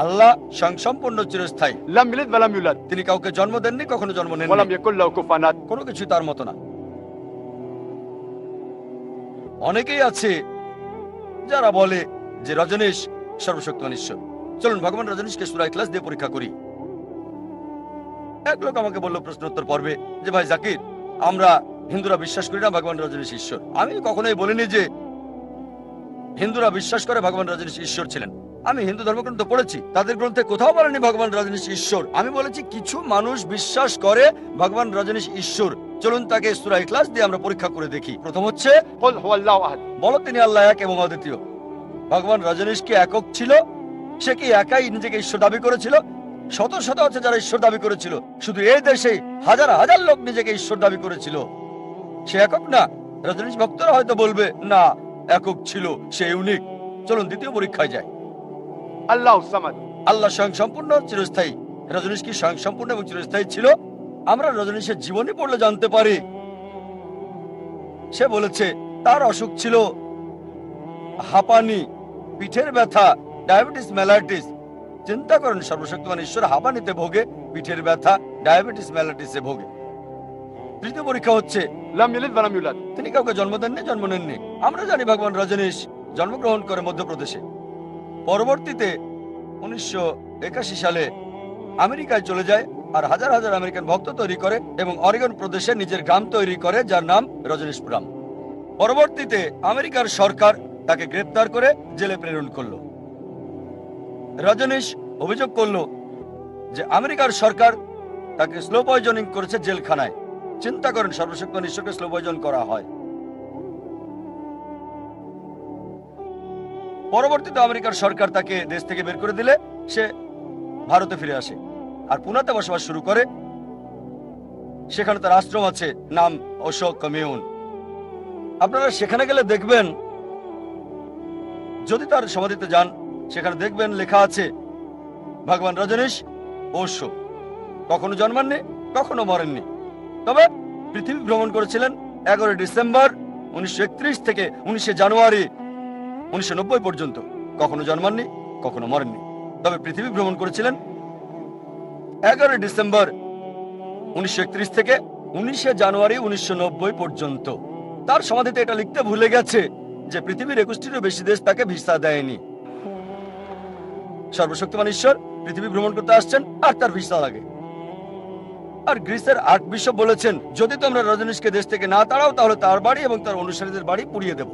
আল্লাহ স্বয়ংসম্পূর্ণ চিরস্থায়ী। لم يلد ولم يولد তিনি কাউকে জন্ম দেননি, কখনো জন্ম ولم নেননি, يكن له كفوا أحد কোনো কিছু তার মতো না। অনেকেই আছে যারা বলে যে রজনীশ সর্বশক্তিমান ঈশ্বর। চলুন ভগবান রজনীশকে সূরা ইখলাস দিয়ে পরীক্ষা করি। এক লোক আমাকে বলল প্রশ্ন উত্তর পর্বে যে ভাই জাকির, আমরা হিন্দুরা বিশ্বাস করি না ভগবান রজনীশ ঈশ্বর। আমি কখনোই বলিনি যে হিন্দুরা বিশ্বাস করে ভগবান রজনীশ ঈশ্বর ছিলেন। আমি হিন্দু ধর্মগ্রন্থ পড়েছি, তাদের গ্রন্থে কোথাও বলেনি ভগবান রজনীশ ঈশ্বর। আমি বলেছি কিছু মানুষ বিশ্বাস করে ভগবান রজনীশ ঈশ্বর। চলুন তাকে সূরা ইখলাস দিয়ে আমরা পরীক্ষা করে দেখি। প্রথম হচ্ছে, قل هو الله أحد বলো তিনি আল্লাহ এক এবং অদ্বিতীয়। ভগবান রজনীশ কি একক ছিল? সে কি একাই নিজেকে ঈশ্বর দাবি করেছিল? শত শত আছে যারা ঈশ্বর দাবি করেছিল। শুধু এই দেশে হাজার হাজার লোক নিজেকে ঈশ্বর দাবি করেছিল। সে একক না। রজনীশ ভক্তরা হয়তো বলবে না একক ছিল, সে ইউনিক। চলুন দ্বিতীয় পরীক্ষায় যায়। الله الصمد আল্লাহ স্বয়ং সম্পূর্ণ চিরস্থায়ী। রজনীশ কি স্বয়ং সম্পূর্ণ এবং চিরস্থায়ী ছিল? আমরা রজনীশের জীবনী পড়লে জানতে পারি। সে বলেছে তার অসুখ ছিল হাঁপানি, পিঠের ব্যথা, ডায়াবেটিস মেলাইটিস। চিন্তা করেন, সর্বশক্তিমান ঈশ্বর হাঁপানিতে ভোগে, পিঠের ব্যথা, ডায়াবেটিস মেলাইটিসে ভোগে। তৃতীয় পরীক্ষা হচ্ছে, لم يلد ولم يولد তিনি কাউকে জন্ম দেননি, জন্ম নেননি। আমরা জানি ভগবান রজনীশ জন্মগ্রহণ করে মধ্যপ্রদেশে। পরবর্তীতে 1981 সালে আমেরিকায় চলে যায় আর হাজার হাজার আমেরিকান ভক্ত তৈরি করে এবং অরেগন প্রদেশে নিজের গ্রাম তৈরি করে যার নাম রজনীশপুরম। পরবর্তীতে আমেরিকার সরকার তাকে গ্রেপ্তার করে জেলে প্রেরণ করলো। রজনীশ অভিযোগ করলো যে আমেরিকার সরকার তাকে স্লো পয়জনিং করেছে জেলখানায়। চিন্তা করেন, সর্বশক্তিমান ঈশ্বরকে স্লো পয়জন করা হয়। পরবর্তীতে আমেরিকার সরকার তাকে দেশ থেকে বের করে দিলে সে ভারতে ফিরে আসে আর পুনাতে বসবাস শুরু করে। সেখানে তার আশ্রম আছে, নাম ওশো কমিউন। আপনারা সেখানে গেলে দেখবেন, যদি তার সমাধিতে যান সেখানে দেখবেন লেখা আছে ভগবান রজনীশ ওশো। কখনো জন্মাননি, কখনো মরেননি, তবে পৃথিবী ভ্রমণ করেছিলেন 11 ডিসেম্বর 1931 থেকে 19 জানুয়ারি 1990 পর্যন্ত। কখনো জন্মাননি, কখনো মরেননি, তবে পৃথিবী ভ্রমণ করেছিলেন 11 ডিসেম্বর 1931 থেকে 19 জানুয়ারি 1990 পর্যন্ত। তার সমাধিতে এটা লিখতে ভুলে গেছে যে পৃথিবীর 21টিরও বেশি দেশ তাকে ভিসা দেয়নি। সর্বশক্তিমান ঈশ্বর পৃথিবী ভ্রমণ করতে আসছেন আর তার ভিসা লাগে। আর গ্রিসের আর্ক বিশপ বলেছেন, যদি তোমরা রজনীশকে দেশ থেকে না তাড়াও তাহলে তার বাড়ি এবং তার অনুসারীদের বাড়ি পুড়িয়ে দেব।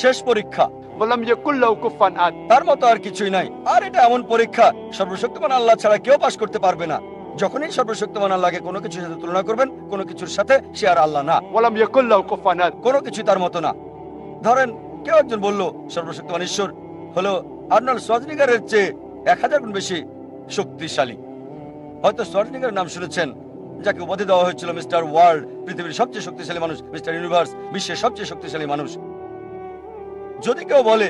শেষ পরীক্ষা, ولم يكن له كفوا أحد তার মতো আর কিছুই নাই। আর এটা এমন পরীক্ষা সর্বশক্তিমান আল্লাহ ছাড়া কেউ পাশ করতে পারবে না। যখনই সর্বশক্তিমান আল্লাহকে কোনো কিছুর সাথে তুলনা করবেন, কোনো কিছুর সাথে, সে আর আল্লাহ না, ولم يكن له كفوا أحد কোনো কিছু তার মতো না। ধরেন কেউ একজন বলল সর্বশক্তিমান ঈশ্বর হলো আর্নল্ড সোয়াজনিগারের চেয়ে 1000 গুণ বেশি শক্তিশালী। হয়তো সোয়াজনিগারের নাম শুনেছেন, যাকে উপাধি দেওয়া হয়েছিল মিস্টার ওয়ার্ল্ড, পৃথিবীর সবচেয়ে শক্তিশালী মানুষ, মিস্টার ইউনিভার্স, বিশ্বের সবচেয়ে শক্তিশালী মানুষ। যদি কেউ বলে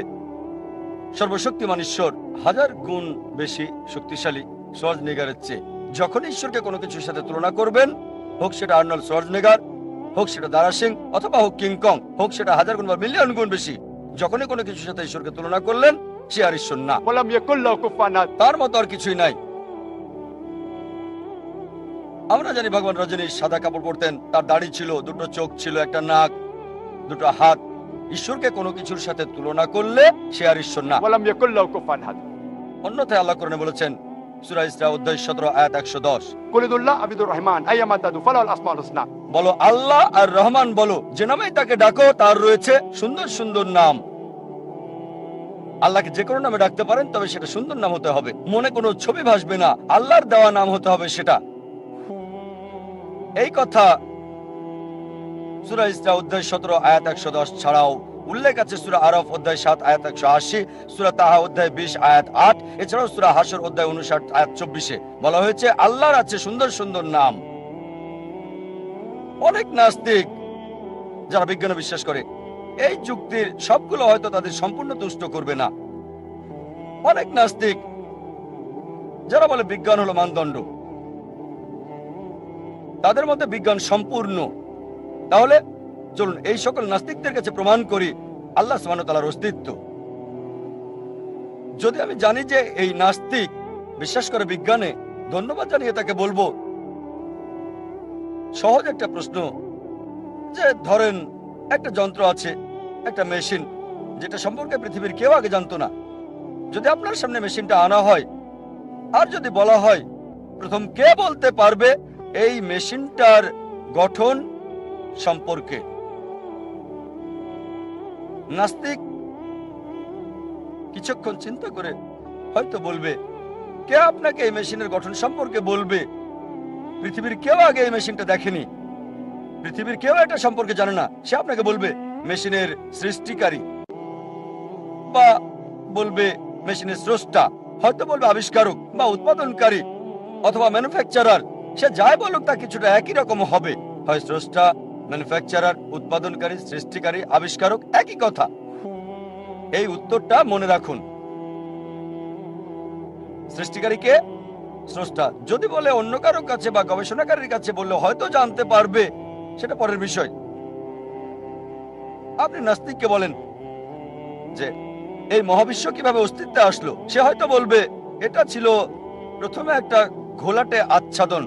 সর্বশক্তিমান ঈশ্বর 1000 গুণ বেশি শক্তিশালী সোয়াজনিগারের চেয়ে, যখন ঈশ্বরকে কোনো কিছুর সাথে তুলনা করবেন, হোক সেটা আর্নল্ড সোয়াজনিগার, হোক সেটা দারা সিং, অথবা হোক কিংকং, হোক সেটা 1000 গুণ বা মিলিয়ন গুণ বেশি, যখনই কোনো কিছুর সাথে ঈশ্বরকে তুলনা করলেন, সে আর ঈশ্বর না, ولم يكن له كفوا أحد তার মতো আর কিছুই নাই। আমরা জানি ভগবান রজনীশ সাদা কাপড় পরতেন, তার দাড়ি ছিল, দুটো চোখ ছিল, একটা নাক, দুটো হাত। ঈশ্বরকে কোনো কিছুর সাথে তুলনা করলে সে আর ঈশ্বর না। ولم يكن له كفوا أحد অন্যথায় আল্লাহ কোরআনে বলেছেন, সূরা ইসরা অধ্যায় 17 আয়াত 110, قل ادعوا الله أو ادعوا الرحمن أيما تدعوا فله الأسماء الحسنى বলো আল্লাহ আর রহমান বলো, যে নামেই তাকে ডাকো তার রয়েছে সুন্দর সুন্দর নাম। আল্লাহকে যে কোনো নামে ডাকতে পারেন, তবে সেটা সুন্দর নাম হতে হবে, মনে কোনো ছবি ভাসবে না, আল্লাহর দেওয়া নাম হতে হবে সেটা। এই কথা সূরা ইসরা অধ্যায় 17 আয়াত 110 ছাড়াও উল্লেখ আছে সূরা আরাফ অধ্যায় 7 আয়াত 180, সূরা তাহা অধ্যায় 20 আয়াত 8, এছাড়াও সূরা হাশর অধ্যায় 59 আয়াত 24 বলা হয়েছে আল্লাহর আছে সুন্দর সুন্দর নাম। অনেক নাস্তিক যারা বিজ্ঞানে বিশ্বাস করে, এই যুক্তির সবগুলো হয়তো তাদের সম্পূর্ণ তুষ্ট করবে না। অনেক নাস্তিক যারা বলে বিজ্ঞান হলো মানদণ্ড, তাদের মধ্যে বিজ্ঞান সম্পূর্ণ। তাহলে চলুন এই সকল নাস্তিকদের কাছে প্রমাণ করি আল্লাহ সুবহানাহু ওয়া তাআলার অস্তিত্ব। যদি আমি জানি যে এই নাস্তিক বিশ্বাস করে বিজ্ঞানে, ধন্যবাদ জানিয়ে তাকে বলবো সহজ একটা প্রশ্ন, যে ধরেন একটা যন্ত্র আছে, একটা মেশিন, যেটা সম্পর্কে পৃথিবীর কেউ আগে জানতো না। যদি আপনার সামনে মেশিনটা আনা হয় আর যদি বলা হয় প্রথম কে বলতে পারবে এই মেশিনটার গঠন সম্পর্কে, নাস্তিক কিছুক্ষণ চিন্তা করে হয়তো বলবে, কে আপনাকে এই মেশিনের গঠন সম্পর্কে বলবে? পৃথিবীর কেউ আগে এই মেশিনটা দেখেনি, পৃথিবীর কেউ এটা সম্পর্কে জানে না। সে আপনাকে বলবে মেশিনের সৃষ্টিকারী, বা বলবে মেশিনের স্রষ্টা, হয়তো বলবে আবিষ্কারক বা উৎপাদনকারী অথবা ম্যানুফ্যাকচারার। সে যাই বলুক তা কিছুটা একই রকম হবে, হয় স্রষ্টা, ম্যানুফ্যাকচারার, উৎপাদনকারী, সৃষ্টিকারী, আবিষ্কারক, একই কথা। এই উত্তরটা মনে রাখুন। সৃষ্টিকারীকে স্রষ্টা। যদি বলে অন্য কারোর কাছে বা গবেষণাকারীর কাছে বললে হয়তো জানতে পারবে, সেটা পরের বিষয়। আপনি নাস্তিককে বলেন যে এই মহাবিশ্ব কিভাবে অস্তিত্বে আসলো, সে হয়তো বলবে এটা ছিল প্রথমে একটা ঘোলাটে আচ্ছাদন,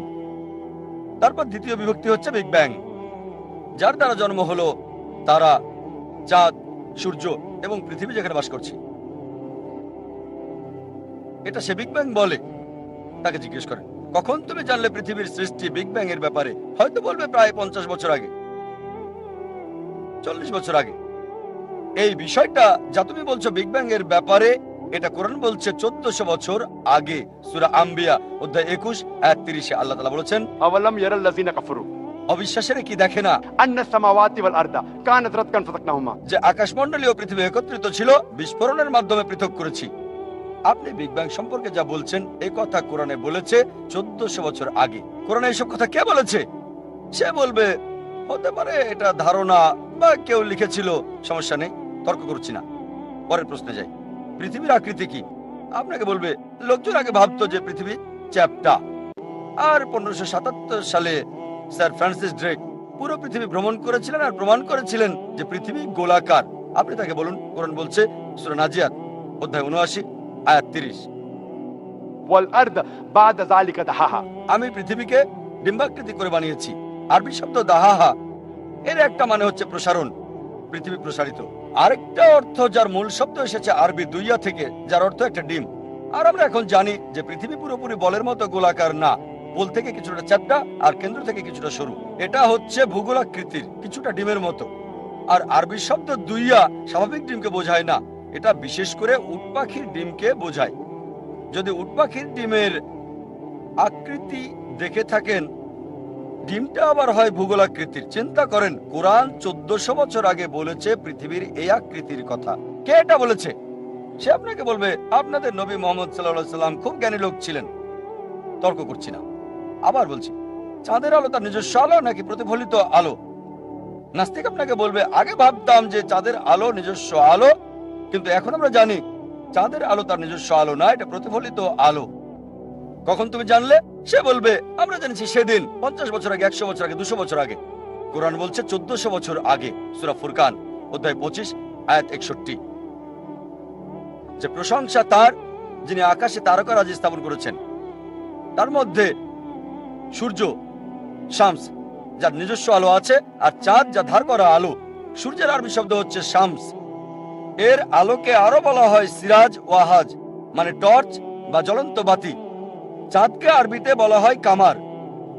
তারপর দ্বিতীয় বিভক্তি হচ্ছে বিগ ব্যাং, যার দ্বারা জন্ম হলো তারা, চাঁদ, সূর্য এবং পৃথিবী যেখানে বাস করছি। এটা সে বিগ ব্যাং বলে। তাকে জিজ্ঞেস করে কখন তুমি জানলে পৃথিবীর সৃষ্টি বিগ ব্যাং এর ব্যাপারে? হয়তো বলবে প্রায় 50 বছর আগে, 40 বছর আগে। এই বিষয়টা যা তুমি বলছো বিগ ব্যাং এর ব্যাপারে, এটা কোরআন বলছে 1400 বছর আগে। সূরা আম্বিয়া অধ্যায় 21 আয়াত 30 আল্লাহ তাআলা বলেছেন, أولم يرى الذين كفروا অবিশ্বাসের কি দেখে না أن السماوات والأرض كانت رتقا فتقناهما যে আকাশমণ্ডলী ও পৃথিবী একত্রিত ছিল, বিস্ফোরণের মাধ্যমে পৃথক করেছি। আপনি বিগ ব্যাং সম্পর্কে যা বলছেন এই কথা কোরআনে বলেছে 1400 বছর আগে। কোরআনে এইসব কথা কে বলেছে? সে বলবে হতে পারে এটা ধারণা বা কেউ লিখেছিল, সমস্যা নেই, তর্ক করছি না। পরের প্রশ্নে যাই, পৃথিবীর আকৃতি কি? আপনাকে বলবে লোকজন আগে ভাবতো যে পৃথিবী চ্যাপ্টা, আর 1577 সালে স্যার ফ্রান্সিস ড্রেক পুরো পৃথিবী ভ্রমণ করেছিলেন আর প্রমাণ করেছিলেন যে পৃথিবী গোলাকার। আপনি তাকে বলুন, কোরআন বলছে সূরা নাজিয়াত অধ্যায় 79 আয়াত 30, والأرض بعد ذلك دحاها আমি পৃথিবীকে ডিম্বাকৃতি করে বানিয়েছি। আরবি শব্দ দাহাহা এর একটা মানে হচ্ছে প্রসারণ, পৃথিবী প্রসারিত। আরেকটা অর্থ যার মূল শব্দ এসেছে আরবি দুইয়া থেকে, যার অর্থ একটা ডিম। আর আমরা এখন জানি যে পৃথিবী পুরোপুরি বলের মতো গোলাকার না, পোল থেকে কিছুটা চ্যাপ্টা আর কেন্দ্র থেকে কিছুটা সরু। এটা হচ্ছে ভূগোলাকৃতির, কিছুটা ডিমের মতো। আর আরবি শব্দ দুইয়া স্বাভাবিক ডিমকে বোঝায় না, এটা বিশেষ করে উট পাখির ডিমকে বোঝায়। যদি উট পাখির ডিমের আকৃতি দেখে থাকেন, ডিমটা আবার হয় ভূগোলাকৃতির। চিন্তা করেন, কোরআন 1400 বছর আগে বলেছে পৃথিবীর এই আকৃতির কথা। কে এটা বলেছে? সে আপনাকে বলবে আপনাদের নবী মুহাম্মদ সাল্লাল্লাহু আলাইহি সাল্লাম খুব জ্ঞানী লোক ছিলেন। তর্ক করছি না, আবার বলছি, চাঁদের আলো তার নিজস্ব আলো নাকি প্রতিফলিত আলো? নাস্তিক আপনাকে বলবে আগে ভাবতাম যে চাঁদের আলো নিজস্ব আলো, কিন্তু এখন আমরা জানি চাঁদের আলো তার নিজস্ব আলো না, এটা প্রতিফলিত আলো। কখন তুমি জানলে? সে বলবে আমরা জেনেছি সেদিন, 50 বছর আগে, 100 বছর আগে, 200 বছর আগে। কোরআন বলছে 1400 বছর আগে। সূরা ফুরকান অধ্যায় 25 আয়াত 61, যে প্রশংসা তার যিনি আকাশে তারকারাজি স্থাপন করেছেন, তার মধ্যে সূর্য শামস যার নিজস্ব আলো আছে, আর চাঁদ যা ধার করা আলো। সূর্যের আরবি শব্দ হচ্ছে শামস। এর আলোকে আরো বলা হয় সিরাজ ওয়াহাজ, মানে টর্চ বা জ্বলন্ত বাতি। চাঁদকে আরবিতে বলা হয় কামার।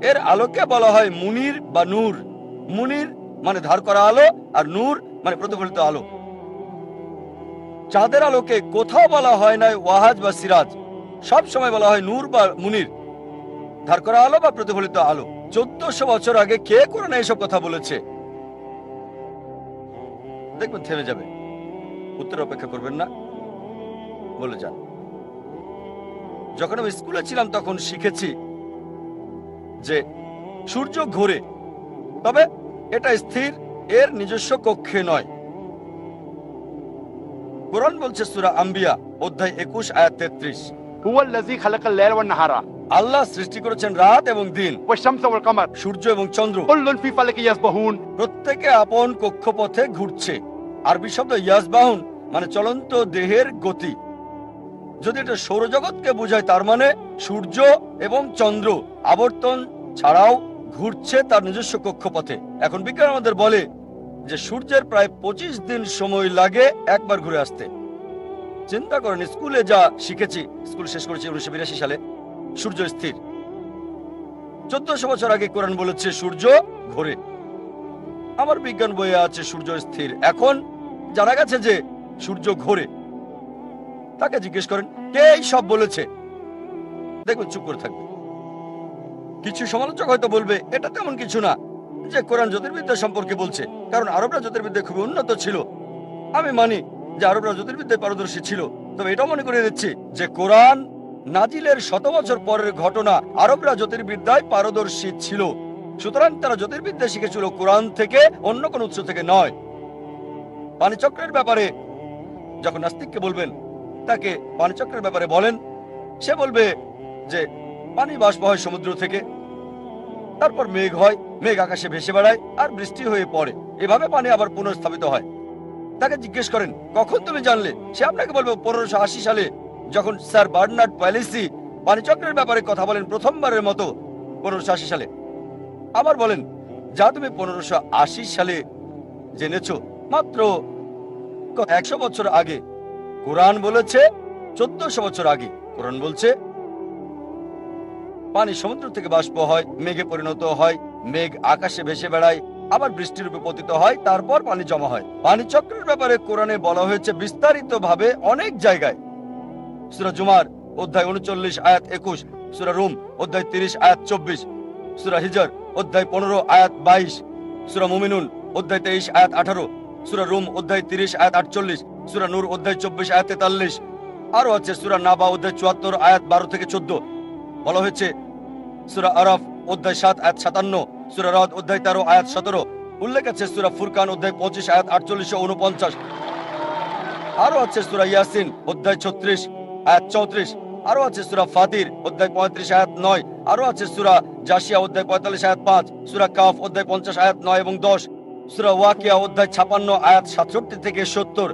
এর আলোকে বলা হয় মুনির বা নূর। মুনির মানে ধার করা আলো, আর নূর মানে প্রতিফলিত আলো। চাঁদের আলোকে কোথাও বলা হয় না ওয়াহাজ বা সিরাজ, সব সময় বলা হয় নূর বা মুনির, ধার করা আলো বা প্রতিফলিত আলো। 1400 বছর আগে কে কোরআনে এসব কথা বলেছে? দেখবেন থেমে যাবে, উত্তর অপেক্ষা করবেন না, বলে যান। যখন আমি স্কুলে ছিলাম তখন শিখেছি যে সূর্য ঘোরে, তবে এটা স্থির, এর নিজস্ব কক্ষে নয়। কোরআন বলছে সূরা আম্বিয়া অধ্যায় 21 আয়াত 33, هو الذي خلق الليل والنهار আল্লাহ সৃষ্টি করেছেন রাত এবং দিন, والشمس والقمر সূর্য এবং চন্দ্র, كل في فلك يسبحون প্রত্যেকে আপন কক্ষপথে ঘুরছে। আরবি শব্দ ইয়াসবাহুন মানে চলন্ত দেহের গতি। যদি এটা সৌরজগৎকে বোঝায় তার মানে সূর্য এবং চন্দ্র আবর্তন ছাড়াও ঘুরছে তার নিজস্ব কক্ষপথে। এখন বিজ্ঞান আমাদের বলে যে সূর্যের প্রায় 25 দিন সময় লাগে একবার ঘুরে আসতে। চিন্তা করেন, স্কুলে যা শিখেছি, স্কুল শেষ করেছি 1982 সালে, সূর্য স্থির। 1400 বছর আগে কোরআন বলেছে সূর্য ঘোরে। আমার বিজ্ঞান বইয়ে আছে সূর্য স্থির। এখন জানা গেছে যে সূর্য ঘোরে। তাকে জিজ্ঞেস করেন কে এই সব বলেছে, দেখুন চুপ করে থাকবে। কিছু সমালোচক হয়তো বলবে এটা তেমন কিছু না যে কোরআন জ্যোতির্বিদ্যা সম্পর্কে বলছে, কারণ আরবরা জ্যোতির্বিদ্যায় খুবই উন্নত ছিল। আমি মানি যে আরবরা জ্যোতির্বিদ্যায় পারদর্শী ছিল, তবে এটাও মনে করে দিচ্ছি যে কোরআন নাজিলের 100 বছর পরের ঘটনা। আরবরা জ্যোতির্বিদ্যায় পারদর্শী ছিল, সুতরাং তারা জ্যোতির্বিদ্যা শিখেছিল কোরআন থেকে, অন্য কোন উৎস থেকে নয়। পানিচক্রের ব্যাপারে যখন নাস্তিককে বলবেন, তাকে পানিচক্রের ব্যাপারে বলেন, সে বলবে যে পানি বাষ্প হয় সমুদ্র থেকে, তারপর মেঘ হয়, মেঘ আকাশে ভেসে বেড়ায় আর বৃষ্টি হয়ে পড়ে, এভাবে পানি আবার পুনঃস্থাপিত হয়। তাকে জিজ্ঞেস করেন কখন তুমি জানলে, সে আপনাকে বলবে 1580 সালে যখন স্যার বার্নার্ড প্যালিসি পানিচক্রের ব্যাপারে কথা বলেন প্রথমবারের মতো 1580 সালে। আবার বলেন যা তুমি 1580 সালে জেনেছো মাত্র 100 বছর আগে। কোরআন বলেছে 1400 বছর আগে। কোরআন বলছে পানি সমুদ্র থেকে বাষ্প হয়, মেঘে পরিণত হয়, মেঘ আকাশে ভেসে বেড়ায়, আবার বৃষ্টির রূপে পতিত হয়, তারপর পানি জমা হয়। পানি চক্রের ব্যাপারে কোরআনে বলা হয়েছে বিস্তারিতভাবে অনেক জায়গায়। সূরা জুমার অধ্যায় 39 আয়াত 21, সূরা রুম অধ্যায় 30 আয়াত 24, সূরা হিজর অধ্যায় 15 আয়াত 22, সূরা মুমিনুন অধ্যায় 23 আয়াত 18, সূরা রুম অধ্যায় 30 আয়াত 48, সূরা নূর অধ্যায় 24 আয়াত 43, আরো আছে সূরা নাবা অধ্যায় 74 আয়াত 12 থেকে 14। বলা হয়েছে সূরা আরাফ অধ্যায় 7 আয়াত 57, সূরা রদ অধ্যায় 13 আয়াত 17। উল্লেখ আছে সূরা ফুরকান অধ্যায় 25 আয়াত 48 ও 49। আরো আছে সূরা ইয়াসিন অধ্যায় 36 আয়াত 34। আরো আছে সূরা ফাতির অধ্যায় 35 আয়াত 9। আরো আছে সূরা জাসিয়া অধ্যায় 45 আয়াত 5, সূরা কাফ অধ্যায় 50 আয়াত 9 এবং 10, সূরা ওয়াকিয়া অধ্যায় 56 আয়াত 67 থেকে 70।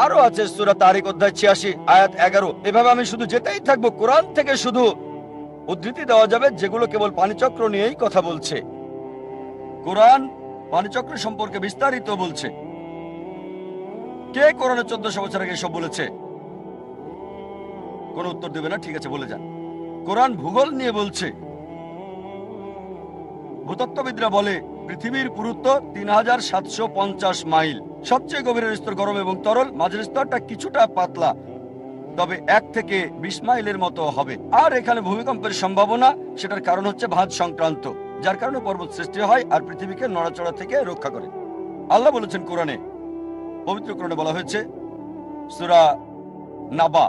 আরো আছে সূরা তারিক অধ্যায় 86 আয়াত 11। এভাবে আমি শুধু যেতেই থাকবো। কোরআন থেকে শুধু উদ্ধৃতি দেওয়া যাবে যেগুলো কেবল পানিচক্র নিয়েই কথা বলছে। কোরআন পানিচক্র সম্পর্কে বিস্তারিত বলছে। কে কোরআনে 1400 বছর আগে এসব বলেছে? কোন উত্তর দেবে না, ঠিক আছে বলে যান। কোরআন ভূগোল নিয়ে বলছে। ভূতত্ত্ববিদরা বলে পৃথিবীর পুরুত্ব 3750 মাইল। সবচেয়ে গভীরের স্তর গরম এবং তরল, মাঝের স্তরটা কিছুটা পাতলা, তবে 1 থেকে 20 মাইলের মতো হবে। আর এখানে ভূমিকম্পের সম্ভাবনা, সেটার কারণ হচ্ছে ভাঁজ সংক্রান্ত, যার কারণে পর্বত সৃষ্টি হয় আর পৃথিবীকে নড়াচড়া থেকে রক্ষা করে। আল্লাহ বলেছেন কোরআনে, পবিত্র কোরআনে বলা হয়েছে সূরা নাবা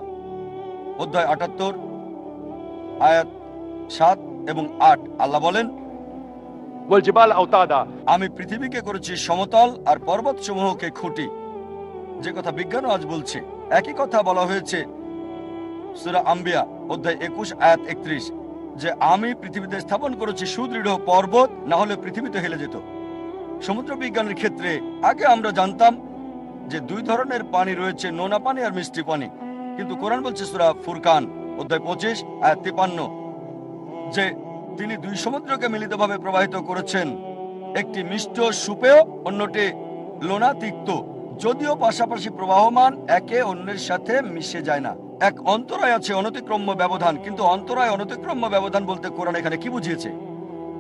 অধ্যায় 78 আয়াত 7 এবং 8। আল্লাহ বলেন والجبال أوتادا। আমি পৃথিবীকে করেছি সমতল আর পর্বতসমূহকে খুঁটি। যে কথা বিজ্ঞানও আজ বলছে। একই কথা বলা হয়েছে সূরা আম্বিয়া অধ্যায় 21 আয়াত 31, যে আমি পৃথিবীতে স্থাপন করেছি সুদৃঢ় পর্বত, না হলে পৃথিবীতে হেলে যেত। সমুদ্র বিজ্ঞানের ক্ষেত্রে আগে আমরা জানতাম যে 2 ধরনের পানি রয়েছে, নোনা পানি আর মিষ্টি পানি। কিন্তু কোরআন বলছে সূরা ফুরকান অধ্যায় 25 আয়াত 53 যে তিনি 2 সমুদ্রকে মিলিতভাবে প্রবাহিত করেছেন, একটি মিষ্ট সুপেয়, অন্যটি লোনা তিক্ত, যদিও পাশাপাশি প্রবাহমান, একে অন্যের সাথে মিশে যায় না। এক অন্তরায় আছে, অনতিক্রম্য ব্যবধান। কিন্তু অন্তরায় অনতিক্রম্য ব্যবধান বলতে কোরআন এখানে কি বুঝিয়েছে?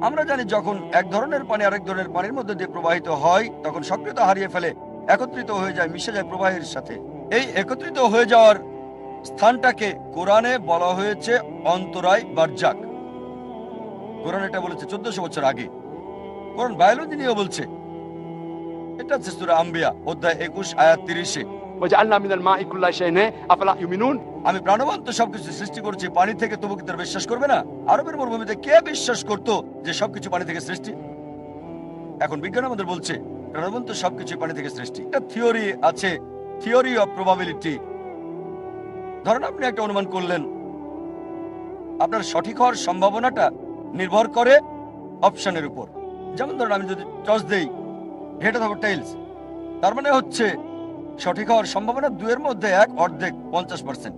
আমরা জানি যখন এক ধরনের পানি আরেক ধরনের পানির মধ্যে দিয়ে প্রবাহিত হয় তখন সক্রিয়তা হারিয়ে ফেলে, একত্রিত হয়ে যায়, মিশে যায় প্রবাহের সাথে। এই একত্রিত হয়ে যাওয়ার স্থানটাকে কোরআনে বলা হয়েছে অন্তরায় বারজাক। কোরআন এটা বলেছে 1400 বছর আগে। কোরআন বায়োলজি নিয়েও বলছে। এটা হচ্ছে সূরা আম্বিয়া অধ্যায় 21 আয়াত 30। وجعلنا من الماء كل شيء أفلا يؤمنون। আমি প্রাণবন্ত সবকিছু সৃষ্টি করেছি পানি থেকে, তবু কি তারা বিশ্বাস করবে না? আরবের মরুভূমিতে কে বিশ্বাস করতো যে সবকিছু পানি থেকে সৃষ্টি? এখন বিজ্ঞান আমাদের বলছে প্রাণবন্ত সবকিছু পানি থেকে সৃষ্টি। একটা থিওরি আছে, থিওরি অফ প্রবাবিলিটি। ধরেন আপনি একটা অনুমান করলেন, আপনার সঠিক হওয়ার সম্ভাবনাটা নির্ভর করে অপশনের উপর। যেমন ধরেন আমি যদি টস দেই হেড অথবা টেইলস, তার মানে হচ্ছে সঠিক হওয়ার সম্ভাবনা 2 এর মধ্যে 1, অর্ধেক 50%।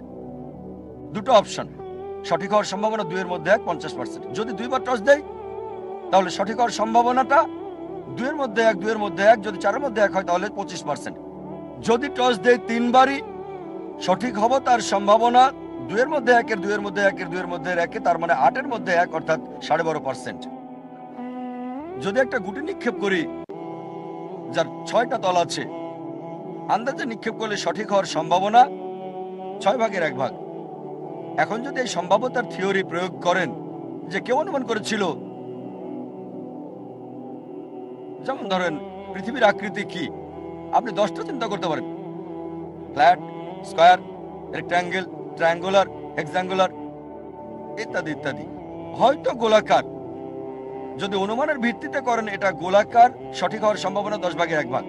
দুটো অপশন, সঠিক হওয়ার সম্ভাবনা 2 এর মধ্যে 1, 50%। যদি 2বার টস দেয় তাহলে সঠিক হওয়ার সম্ভাবনাটা 2 এর মধ্যে 1, 2 এর মধ্যে 1, যদি 4 এর মধ্যে 1 হয় তাহলে 25%। যদি টস দেয় 3বারই, সঠিক হব তার সম্ভাবনা 2 এর মধ্যে 1 এর 2 এর মধ্যে 1 এর 2 এর মধ্যে 1 এর, তার মানে 8 এর মধ্যে 1, অর্থাৎ 12.5%। যদি একটা গুটি নিক্ষেপ করি যার 6টা তল আছে, আন্দাজে নিক্ষেপ করলে সঠিক হওয়ার সম্ভাবনা 6 ভাগের 1 ভাগ। এখন যদি এই সম্ভাব্যতার থিওরি প্রয়োগ করেন, যে কেউ অনুমান করেছিল, যেমন ধরেন পৃথিবীর আকৃতি কি, আপনি 10টা চিন্তা করতে পারেন, ফ্ল্যাট, স্কয়ার, রেক্ট্যাঙ্গেল, ট্রায়াঙ্গুলার, হেক্সাঙ্গুলার ইত্যাদি ইত্যাদি, হয়তো গোলাকার। যদি অনুমানের ভিত্তিতে করেন এটা গোলাকার, সঠিক হওয়ার সম্ভাবনা 10 ভাগের 1 ভাগ।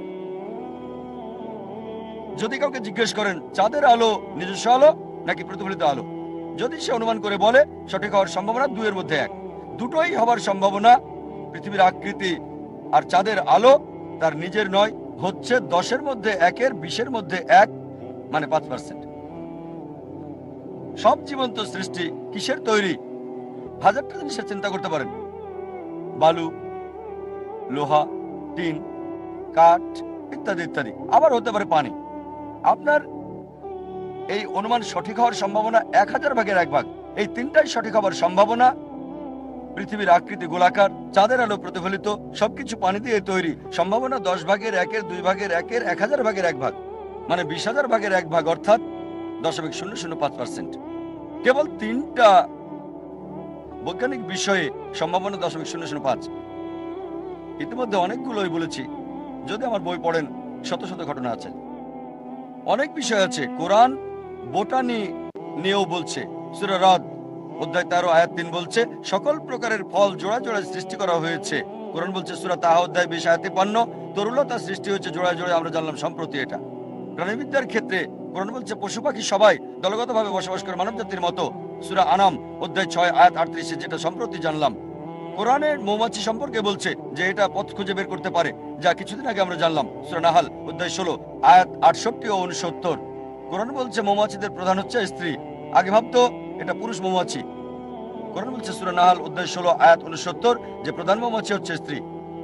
যদি কাউকে জিজ্ঞেস করেন চাঁদের আলো নিজস্ব আলো নাকি প্রতিফলিত আলো, যদি সে অনুমান করে বলে, সঠিক হওয়ার সম্ভাবনা 2 এর মধ্যে 1। দুটোই হবার সম্ভাবনা, পৃথিবীর আকৃতি আর চাঁদের আলো তার নিজের নয়, হচ্ছে 10 এর মধ্যে 1 এর 20 এর মধ্যে 1, মানে 5%। সব জীবন্ত সৃষ্টি কিসের তৈরি? হাজারটা জিনিসের চিন্তা করতে পারেন, বালু, লোহা, টিন, কাঠ ইত্যাদি ইত্যাদি, আবার হতে পারে পানি। আপনার এই অনুমান সঠিক হওয়ার সম্ভাবনা 1000 ভাগের 1 ভাগ। এই তিনটাই সঠিক হওয়ার সম্ভাবনা। পৃথিবীর আকৃতি গোলাকার, চাঁদের আলো প্রতিফলিত, সবকিছু পানি দিয়ে তৈরি, সম্ভাবনা 10 ভাগের 1 এর 2 ভাগের 1 এর 1000 ভাগের 1 ভাগ, মানে 20,000 ভাগের 1 ভাগ, অর্থাৎ 0.005%। কেবল 3টা বৈজ্ঞানিক বিষয়ে সম্ভাবনা 0.005। ইতিমধ্যে অনেকগুলোই বলেছি, যদি আমার বই পড়েন শত শত ঘটনা আছে, অনেক বিষয় আছে। কোরআন বোটানি নিয়েও বলছে। সূরা রাদ অধ্যায় 13 আয়াত 3 বলছে সকল প্রকারের ফল জোড়া জোড়ায় সৃষ্টি করা হয়েছে। কোরআন বলছে সূরা তাহা অধ্যায় 20 আয়াত 53 তরুলতা সৃষ্টি হয়েছে জোড়ায় জোড়ায়, আমরা জানলাম সম্প্রতি এটা। প্রাণীবিদ্যার ক্ষেত্রে কোরআন বলছে পশু পাখি সবাই দলগতভাবে বসবাস করে মানব জাতির মতো। সূরা আনাম অধ্যায় 6 আয়াত 38, যেটা সম্প্রতি জানলাম। কোরআনের মৌমাছি সম্পর্কে বলছে যে এটা পথ খুঁজে বের করতে পারে, যা কিছুদিন আগে আমরা জানলাম। সূরা নাহাল অধ্যায় 16 আয়াত 68 ও 69। কোরআন বলছে মৌমাছিদের প্রধান হচ্ছে স্ত্রী। আগে ভাবতো এটা পুরুষ মৌমাছি। কোরআন বলছে সূরা নাহাল অধ্যায় 16 আয়াত 69 যে প্রধান মৌমাছি হচ্ছে স্ত্রী।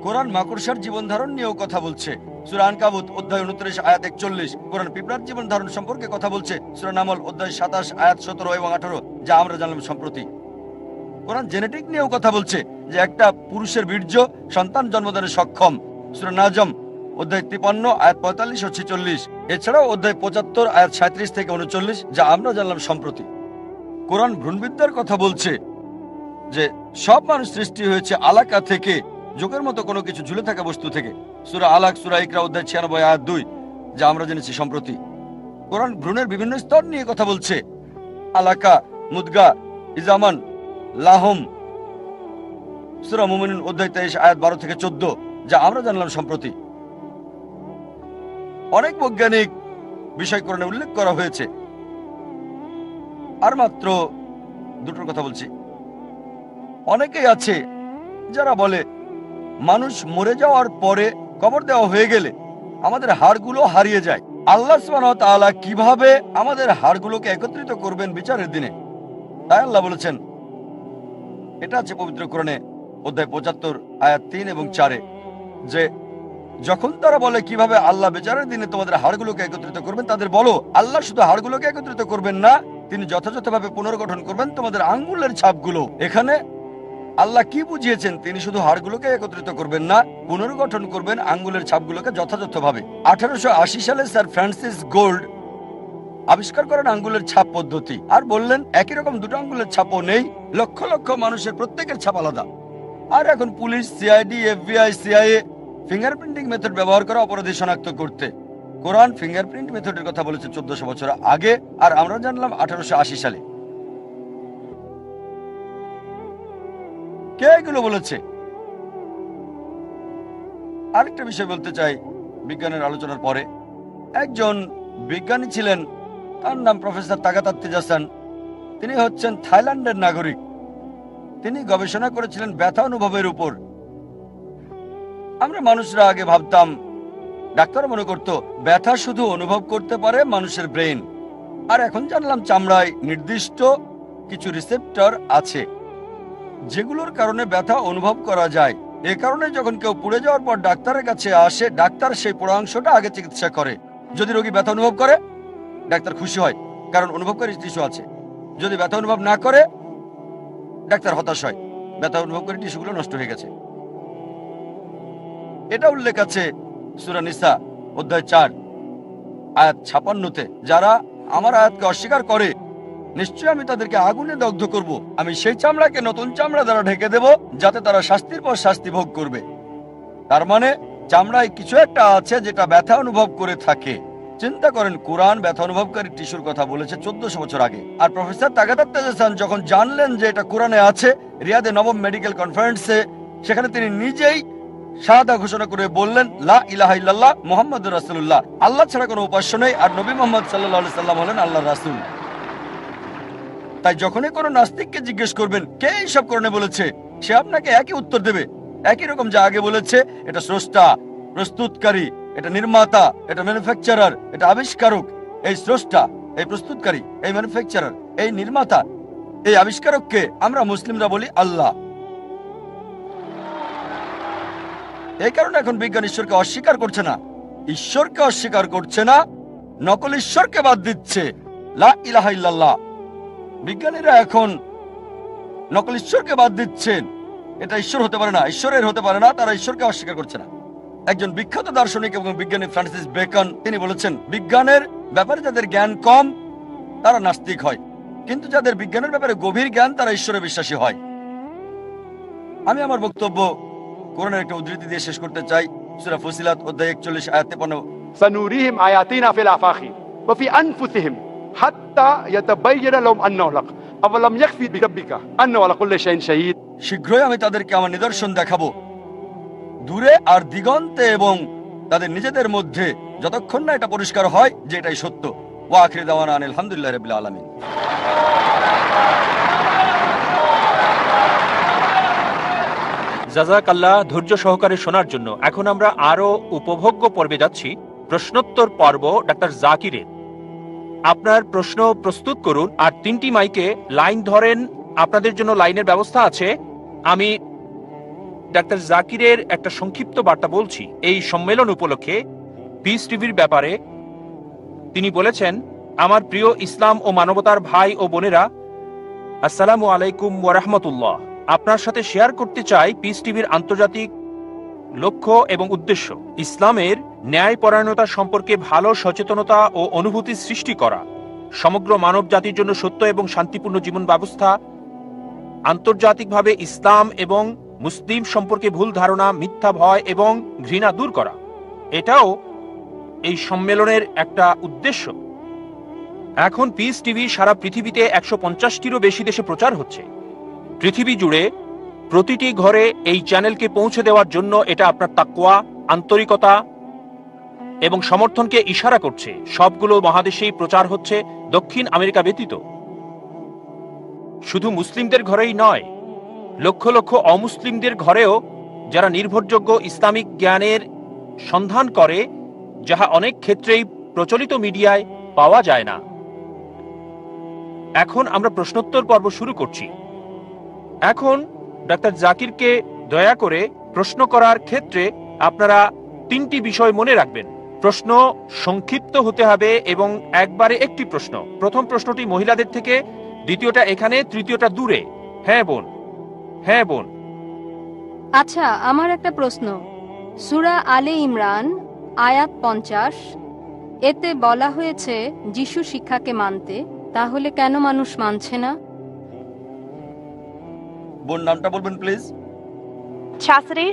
কোরআন মাকড়সার জীবন ধারণ নিয়েও কথা বলছে। সূরা আনকাবুত অধ্যায় 29 আয়াত 41। কোরআন পিঁপড়ার জীবন ধারণ সম্পর্কে কথা বলছে। সূরা নামল অধ্যায় 27 আয়াত 17 এবং 18, যা আমরা জানলাম সম্প্রতি। কোরআন জেনেটিক নিয়েও কথা বলছে যে একটা পুরুষের বীর্য সন্তান জন্মদানে সক্ষম। সূরা নাজম অধ্যায় 53 আয়াত 45 ও 46। এছাড়াও অধ্যায় 75 আয়াত 37 থেকে 39, যা আমরা জানলাম সম্প্রতি। কোরআন ভ্রূণবিদ্যার কথা বলছে যে সব মানুষ সৃষ্টি হয়েছে আলাকা থেকে, যোগের মতো কোনো কিছু ঝুলে থাকা বস্তু থেকে। সূরা আলাক সূরা ইকরা অধ্যায় 96 আয়াত 2, যা আমরা জেনেছি সম্প্রতি। কোরআন ভ্রূণের বিভিন্ন স্তর নিয়ে কথা বলছে, আলাকা, মুদগা, ইজামান, লাহম। সূরা মুমিনুন অধ্যায় 23 আয়াত 12 থেকে 14, যা আমরা জানলাম সম্প্রতি। অনেক বৈজ্ঞানিক বিষয় কোরআনে উল্লেখ করা হয়েছে। আর মাত্র দুটোর কথা বলছি। অনেকেই আছে যারা বলে মানুষ মরে যাওয়ার পরে কবর দেওয়া হয়ে গেলে আমাদের হাড়গুলো হারিয়ে যায়। আল্লাহ সুবহানাহু ওয়া তাআলা কিভাবে আমাদের হাড়গুলোকে একত্রিত করবেন বিচারের দিনে? তাই আল্লাহ বলেছেন, এটা আছে পবিত্র কোরআনে অধ্যায় 75 আয়াত 3 এবং 4, যে যখন তারা বলে কিভাবে আল্লাহ বিচারের দিনে তোমাদের হাড়গুলোকে একত্রিত করবেন, তাদের বলো আল্লাহ শুধু হাড়গুলোকে একত্রিত করবেন না, তিনি যথাযথভাবে পুনর্গঠন করবেন তোমাদের আঙ্গুলের ছাপগুলো। এখানে আল্লাহ কি বুঝিয়েছেন? তিনি শুধু হাড়গুলোকে একত্রিত করবেন না, পুনর্গঠন করবেন আঙ্গুলের ছাপগুলোকে যথাযথভাবে। 1880 সালে স্যার ফ্রান্সিস গোল্ড আবিষ্কার করেন আঙ্গুলের ছাপ পদ্ধতি, আর বললেন একই রকম দুটো আঙ্গুলের ছাপও নেই, লক্ষ লক্ষ মানুষের প্রত্যেকের ছাপ আলাদা। আর এখন police, CID, FBI, CIA fingerprinting method ব্যবহার করে অপরাধী শনাক্ত করতে। কোরআন ফিঙ্গারপ্রিন্ট মেথডের কথা বলেছে 1400 বছর আগে, আর আমরা জানলাম 1880 সালে। কে এগুলো বলেছে? আরেকটা বিষয় বলতে চাই বিজ্ঞানের আলোচনার পরে। একজন বিজ্ঞানী ছিলেন, তার নাম প্রফেসর তাগাতাত তেজাসান। তিনি হচ্ছেন থাইল্যান্ডের নাগরিক। তিনি গবেষণা করেছিলেন ব্যথা অনুভবের উপর। আমরা মানুষরা আগে ভাবতাম, ডাক্তার মনে করত ব্যথা শুধু অনুভব করতে পারে মানুষের ব্রেন, আর এখন জানলাম চামড়ায় নির্দিষ্ট কিছু রিসেপ্টর আছে যেগুলোর কারণে ব্যথা অনুভব করা যায়। এ কারণে যখন কেউ পুড়ে যাওয়ার পর ডাক্তারের কাছে আসে, ডাক্তার সেই পোড়া অংশটা আগে চিকিৎসা করে। যদি রোগী ব্যথা অনুভব করে, ডাক্তার খুশি হয়, কারণ অনুভবকারী টিস্যু আছে। যদি ব্যথা অনুভব না করে, ডাক্তার হতাশ হয়, ব্যথা অনুভবকারী টিস্যুগুলো নষ্ট হয়ে গেছে। এটা উল্লেখ আছে সূরা নিসা অধ্যায় 4 আয়াত 56-তে। যারা আমার আয়াতকে অস্বীকার করে, নিশ্চয়ই আমি তাদেরকে আগুনে দগ্ধ করব। আমি সেই চামড়াকে নতুন চামড়া দ্বারা ঢেকে দেব, যাতে তারা শাস্তির পর শাস্তি ভোগ করবে। তার মানে চামড়ায় কিছু একটা আছে যেটা ব্যথা অনুভব করে থাকে। চিন্তা করেন, কোরআন ব্যথা অনুভবকারী টিস্যুর কথা বলেছে 1400 বছর আগে। আর প্রফেসর তাগাদাত তেজাসান যখন জানলেন যে এটা কোরআনে আছে, রিয়াদে নবম মেডিকেল কনফারেন্সে, সেখানে তিনি নিজেই শাহাদা ঘোষণা করে বললেন, লা ইলাহা ইল্লাল্লাহ মুহাম্মাদুর রাসূলুল্লাহ, আল্লাহ ছাড়া কোনো উপাস্য নেই, আর নবী মুহাম্মদ সাল্লাল্লাহু আলাইহি সাল্লাম হলেন আল্লাহর রাসূল। তাই যখনই কোনো নাস্তিককে জিজ্ঞেস করবেন কে এইসব কোরআনে বলেছে, সে আপনাকে একই উত্তর দেবে, একই রকম যা আগে বলেছে। এটা স্রষ্টা, প্রস্তুতকারী, এটা নির্মাতা, এটা ম্যানুফ্যাকচারার, এটা আবিষ্কারক। এই স্রষ্টা, এই প্রস্তুতকারী, এই ম্যানুফ্যাকচারার, এই নির্মাতা, এই আবিষ্কারককে আমরা মুসলিমরা বলি আল্লাহ। এই কারণে এখন বিজ্ঞান ঈশ্বরকে অস্বীকার করছে না, ঈশ্বরকে অস্বীকার করছে না, নকল ঈশ্বরকে বাদ দিচ্ছে। লা ইলাহা ইল্লাল্লাহ। বিজ্ঞানীরা এখন নকল ঈশ্বরকে বাদ দিচ্ছেন। এটা ঈশ্বর হতে পারে না, ঈশ্বরের হতে পারে না, তারা ঈশ্বরকে অস্বীকার করছে না। একজন বিখ্যাত দার্শনিক এবং বিজ্ঞানী ফ্রান্সিস বেকন তিনি বলেছেন, বিজ্ঞানের ব্যাপারে যাদের জ্ঞান কম তারা নাস্তিক হয়, কিন্তু যাদের বিজ্ঞানের ব্যাপারে গভীর জ্ঞান তারা ঈশ্বরে বিশ্বাসী হয়। আমি আমার বক্তব্য কোরআনের একটা উদ্ধৃতি দিয়ে শেষ করতে চাই। সূরা ফুসিলাত অধ্যায় 41 আয়াত 53। سنريهم آياتنا في الآفاق وفي أنفسهم حتى يتبين لهم أنه الحق أولم يكفي بربك أنه على كل شيء شهيد। শীঘ্রই আমি তাদেরকে আমার নিদর্শন দেখাবো, দূরে আর দিগন্তে এবং তাদের নিজেদের মধ্যে, যতক্ষণ না এটা পরিষ্কার হয় যে এটাই সত্য। ওয়া আখিরু দাওয়ানা আনিল হামদুলিল্লাহি রাব্বিল আলামিন। জাযাকাল্লাহ ধৈর্য সহকারে শোনার জন্য। এখন আমরা আরো উপভোগ্য পর্বে যাচ্ছি, প্রশ্নোত্তর পর্ব ডাক্তার জাকিরের। আপনার প্রশ্ন প্রস্তুত করুন আর 3টি মাইকে লাইন ধরেন, আপনাদের জন্য লাইনের ব্যবস্থা আছে। আমি ডাক্তার জাকিরের একটা সংক্ষিপ্ত বার্তা বলছি এই সম্মেলন উপলক্ষে পিস টিভির ব্যাপারে। তিনি বলেছেন, আমার প্রিয় ইসলাম ও মানবতার ভাই ও বোনেরা, আসসালামু আলাইকুম ওয়া রাহমাতুল্লাহ। আপনার সাথে শেয়ার করতে চাই পিস টিভির আন্তর্জাতিক লক্ষ্য এবং উদ্দেশ্য। ইসলামের ন্যায়পরায়ণতা সম্পর্কে ভালো সচেতনতা ও অনুভূতি সৃষ্টি করা, সমগ্র মানব জাতির জন্য সত্য এবং শান্তিপূর্ণ জীবন ব্যবস্থা, আন্তর্জাতিকভাবে ইসলাম এবং মুসলিম সম্পর্কে ভুল ধারণা, মিথ্যা ভয় এবং ঘৃণা দূর করা, এটাও এই সম্মেলনের একটা উদ্দেশ্য। এখন পিস টিভি সারা পৃথিবীতে 150টিরও বেশি দেশে প্রচার হচ্ছে। পৃথিবী জুড়ে প্রতিটি ঘরে এই চ্যানেলকে পৌঁছে দেওয়ার জন্য এটা আপনার তাকওয়া, আন্তরিকতা এবং সমর্থনকে ইশারা করছে। সবগুলো মহাদেশেই প্রচার হচ্ছে, দক্ষিণ আমেরিকা ব্যতীত। শুধু মুসলিমদের ঘরেই নয়, লক্ষ লক্ষ অমুসলিমদের ঘরেও, যারা নির্ভরযোগ্য ইসলামিক জ্ঞানের সন্ধান করে, যাহা অনেক ক্ষেত্রেই প্রচলিত মিডিয়ায় পাওয়া যায় না। এখন আমরা প্রশ্নোত্তর পর্ব শুরু করছি। এখন ডাক্তার জাকিরকে দয়া করে প্রশ্ন করার ক্ষেত্রে আপনারা 3টি বিষয় মনে রাখবেন। প্রশ্ন সংক্ষিপ্ত হতে হবে এবং একবারে একটি প্রশ্ন। প্রথম প্রশ্নটি মহিলাদের থেকে, দ্বিতীয়টা এখানে, তৃতীয়টা দূরে। হ্যাঁ বোন, হ্যাঁ বোন। আচ্ছা, আমার একটা প্রশ্ন। সূরা আলে ইমরান আয়াত 50, এতে বলা হয়েছে যিশু শিক্ষাকে মানতে, তাহলে কেন মানুষ মানছে না? বোন নামটা বলবেন প্লিজ। Chastity?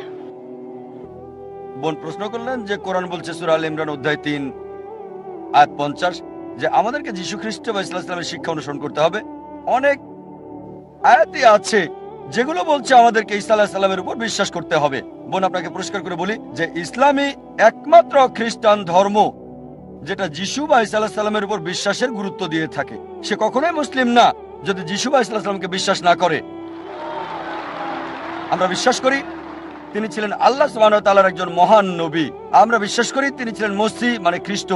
বোন প্রশ্ন করলেন যে কোরআন বলছে সূরা আল ইমরান অধ্যায় 3 আয়াত 50 যে আমাদেরকে যীশু খ্রিস্ট বা ইসলামের শিক্ষা অনুসরণ করতে হবে। অনেক আয়াতই আছে যেগুলো বলছে আমাদেরকে ঈসা আলাইহিস সালামের উপর বিশ্বাস করতে হবে। বোন আপনাকে পরিষ্কার করে বলি যে ইসলামই একমাত্র খ্রিস্টান ধর্ম যেটা যীশু বা ঈসা আলাইহিস সালামের উপর বিশ্বাসের গুরুত্ব দিয়ে থাকে। সে কখনোই মুসলিম না যদি যীশু বা ঈসা আলাইহিস সালামকে বিশ্বাস না করে। আমরা বিশ্বাস করি তিনি ছিলেন আল্লাহ সুবহানাহু ওয়া তাআলার একজন মহান নবী। আমরা বিশ্বাস করি তিনি ছিলেন মসিহ মানে খ্রিস্ট।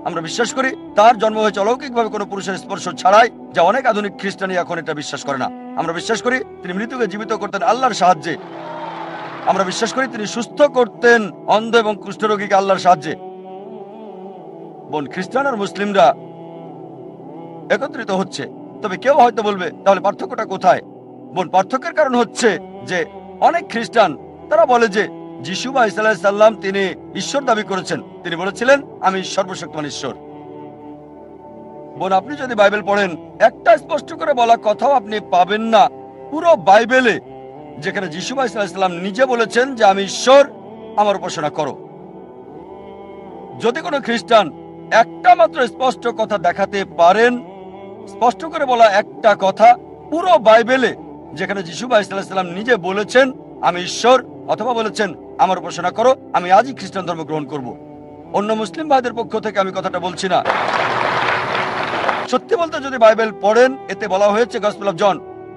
আমরা বিশ্বাস করি তার জন্ম হয়েছে অলৌকিকভাবে কোনো পুরুষের স্পর্শ ছাড়াই, যা অনেক আধুনিক খ্রিস্টানি এখন এটা বিশ্বাস করে না। আমরা বিশ্বাস করি তিনি মৃত্যুকে জীবিত করতেন আল্লাহর সাহায্যে। আমরা বিশ্বাস করি তিনি সুস্থ করতেন অন্ধ এবং কুষ্ঠরোগীকে আল্লাহর সাহায্যে। বোন, খ্রিস্টান আর মুসলিমরা একত্রিত হচ্ছে, তবে কেউ হয়তো বলবে তাহলে পার্থক্যটা কোথায়? বোন, পার্থক্যের কারণ হচ্ছে যে অনেক খ্রিস্টান তারা বলে যে যিশু বা ঈসা আলাইহিস সালাম তিনি ঈশ্বর দাবি করেছেন। তিনি বলেছিলেন আমি সর্বশক্তিমান ঈশ্বর। বোন, আপনি যদি বাইবেল পড়েন, একটা স্পষ্ট করে বলা কথাও আপনি পাবেন না পুরো বাইবেলে যেখানে যিশু বা ঈসা আলাইহিস সালাম নিজে বলেছেন যে আমি ঈশ্বর, আমার উপাসনা করো। যদি কোনো খ্রিস্টান একটা মাত্র স্পষ্ট কথা দেখাতে পারেন, স্পষ্ট করে বলা একটা কথা পুরো বাইবেলে যেখানে যিশু বা ঈসা আলাইহিস সালাম নিজে বলেছেন আমি ঈশ্বর, অথবা বলেছেন আমার উপাসনা করো, আমি আজই খ্রিস্টান ধর্ম গ্রহণ করব। অন্য মুসলিম ভাইদের পক্ষ থেকে আমি কথাটা বলছি না। সত্যি বলতে যদি বাইবেল পড়েন, এতে বলা হয়েছে গসপেল অফ জন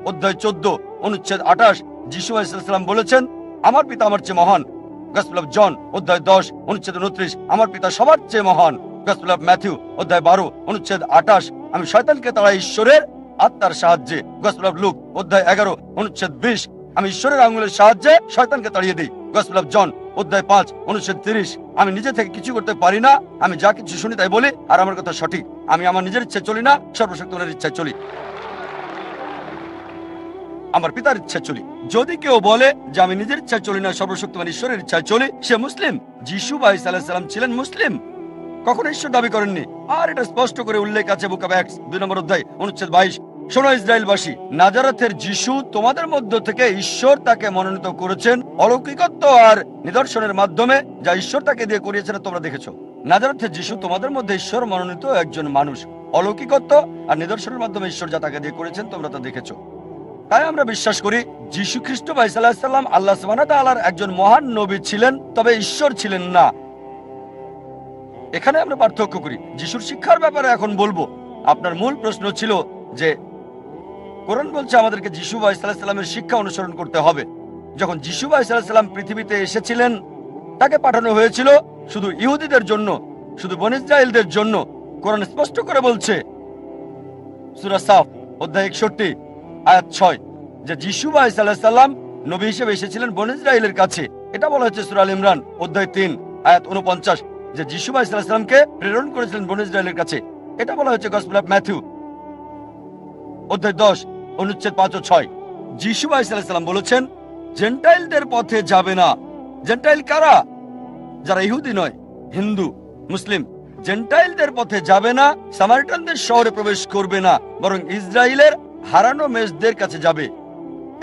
অধ্যায় 14 অনুচ্ছেদ 28, যিশু আলাইহিস সালাম বলেছেন আমার পিতা আমার চেয়ে মহান। গসপেল অফ জন অধ্যায় 10 অনুচ্ছেদ 29, আমার পিতা সবার চেয়ে মহান। গসপেল অফ ম্যাথিউ অধ্যায় 12 অনুচ্ছেদ 28, আমি শয়তানকে তাড়াই ঈশ্বরের আত্মার সাহায্যে। গসপেল অফ লুক অধ্যায় 11 অনুচ্ছেদ 20, আমি ঈশ্বরের আঙুলের সাহায্যে শয়তানকে তাড়িয়ে দিই। গসপেল অফ জন অধ্যায় 5 অনুচ্ছেদ 30, আমি নিজে থেকে কিছু করতে পারি না, আমি যা কিছু শুনি তাই বলি, আর আমার কথা সঠিক। আমি আমার নিজের ইচ্ছায় চলি না, সর্বশক্তিমানের ইচ্ছায় চলি, আমার পিতার ইচ্ছায় চলি। যদি কেউ বলে যে আমি নিজের ইচ্ছায় চলি না, সর্বশক্তিমান ঈশ্বরের ইচ্ছায় চলি, সে মুসলিম। যিশু বা ঈসা আলাইহিস সালাম ছিলেন মুসলিম, কখনো ঈশ্বর দাবি করেননি। আর এটা স্পষ্ট করে উল্লেখ আছে বুক অফ অ্যাক্টস 2 নম্বর অধ্যায় অনুচ্ছেদ 22, শোনো ইসরায়েলবাসী, নাজারেথের যিশু তোমাদের মধ্য থেকে ঈশ্বর তাকে মনোনীত করেছেন অলৌকিকত্ব আর নিদর্শনের মাধ্যমে, যা ঈশ্বর তাকে দিয়ে করিয়েছেন তোমরা দেখেছো। নাজারেথের যিশু তোমাদের মধ্যে ঈশ্বর মনোনীত একজন মানুষ, অলৌকিকত্ব আর নিদর্শনের মাধ্যমে ঈশ্বর যা তাকে দিয়ে করেছেন তোমরা তা দেখেছো। তাই আমরা বিশ্বাস করি যিশু খ্রিস্ট বা ঈসা আলাইহিস সালাম আল্লাহ সুবহানাহু ওয়া তাআলার একজন মহান নবী ছিলেন, তবে ঈশ্বর ছিলেন না। এখানে আমরা পার্থক্য করি। যিশুর শিক্ষার ব্যাপারে এখন বলবো। আপনার মূল প্রশ্ন ছিল যে কোরআন বলছে আমাদেরকে যিশু বা ঈসা আলাইহিস সালামের শিক্ষা অনুসরণ করতে হবে। যখন যিশু বা ঈসা আলাইহিস সালাম পৃথিবীতে এসেছিলেন, তাকে পাঠানো হয়েছিল শুধু ইহুদিদের জন্য, শুধু বনী ইসরায়েলদের জন্য। কোরআন স্পষ্ট করে বলছে সূরা সাফ অধ্যায় 61 আয়াত 6 যে যিশু বা ঈসা আলাইহিস সালাম নবী হিসেবে এসেছিলেন বনী ইসরায়েলের কাছে। এটা বলা হচ্ছে সূরা আল ইমরান অধ্যায় 3 আয়াত 49 যে যিশু বা ঈসা আলাইহিস সালামকে প্রেরণ করেছিলেন বনী ইসরায়েলের কাছে। এটা বলা হচ্ছে গসপেল অফ ম্যাথিউ অধ্যায় 10 অনুচ্ছেদ 5 ও 6। যিশু বা ঈসা আলাইহিস সালাম বলেছেন জেন্টাইলদের পথে যাবে না। জেন্টাইল কারা? যারা ইহুদি নয়, হিন্দু, মুসলিম। জেন্টাইলদের পথে যাবে না, সামারিটানদের শহরে প্রবেশ করবে না, বরং ইসরায়েলের হারানো মেষদের কাছে যাবে।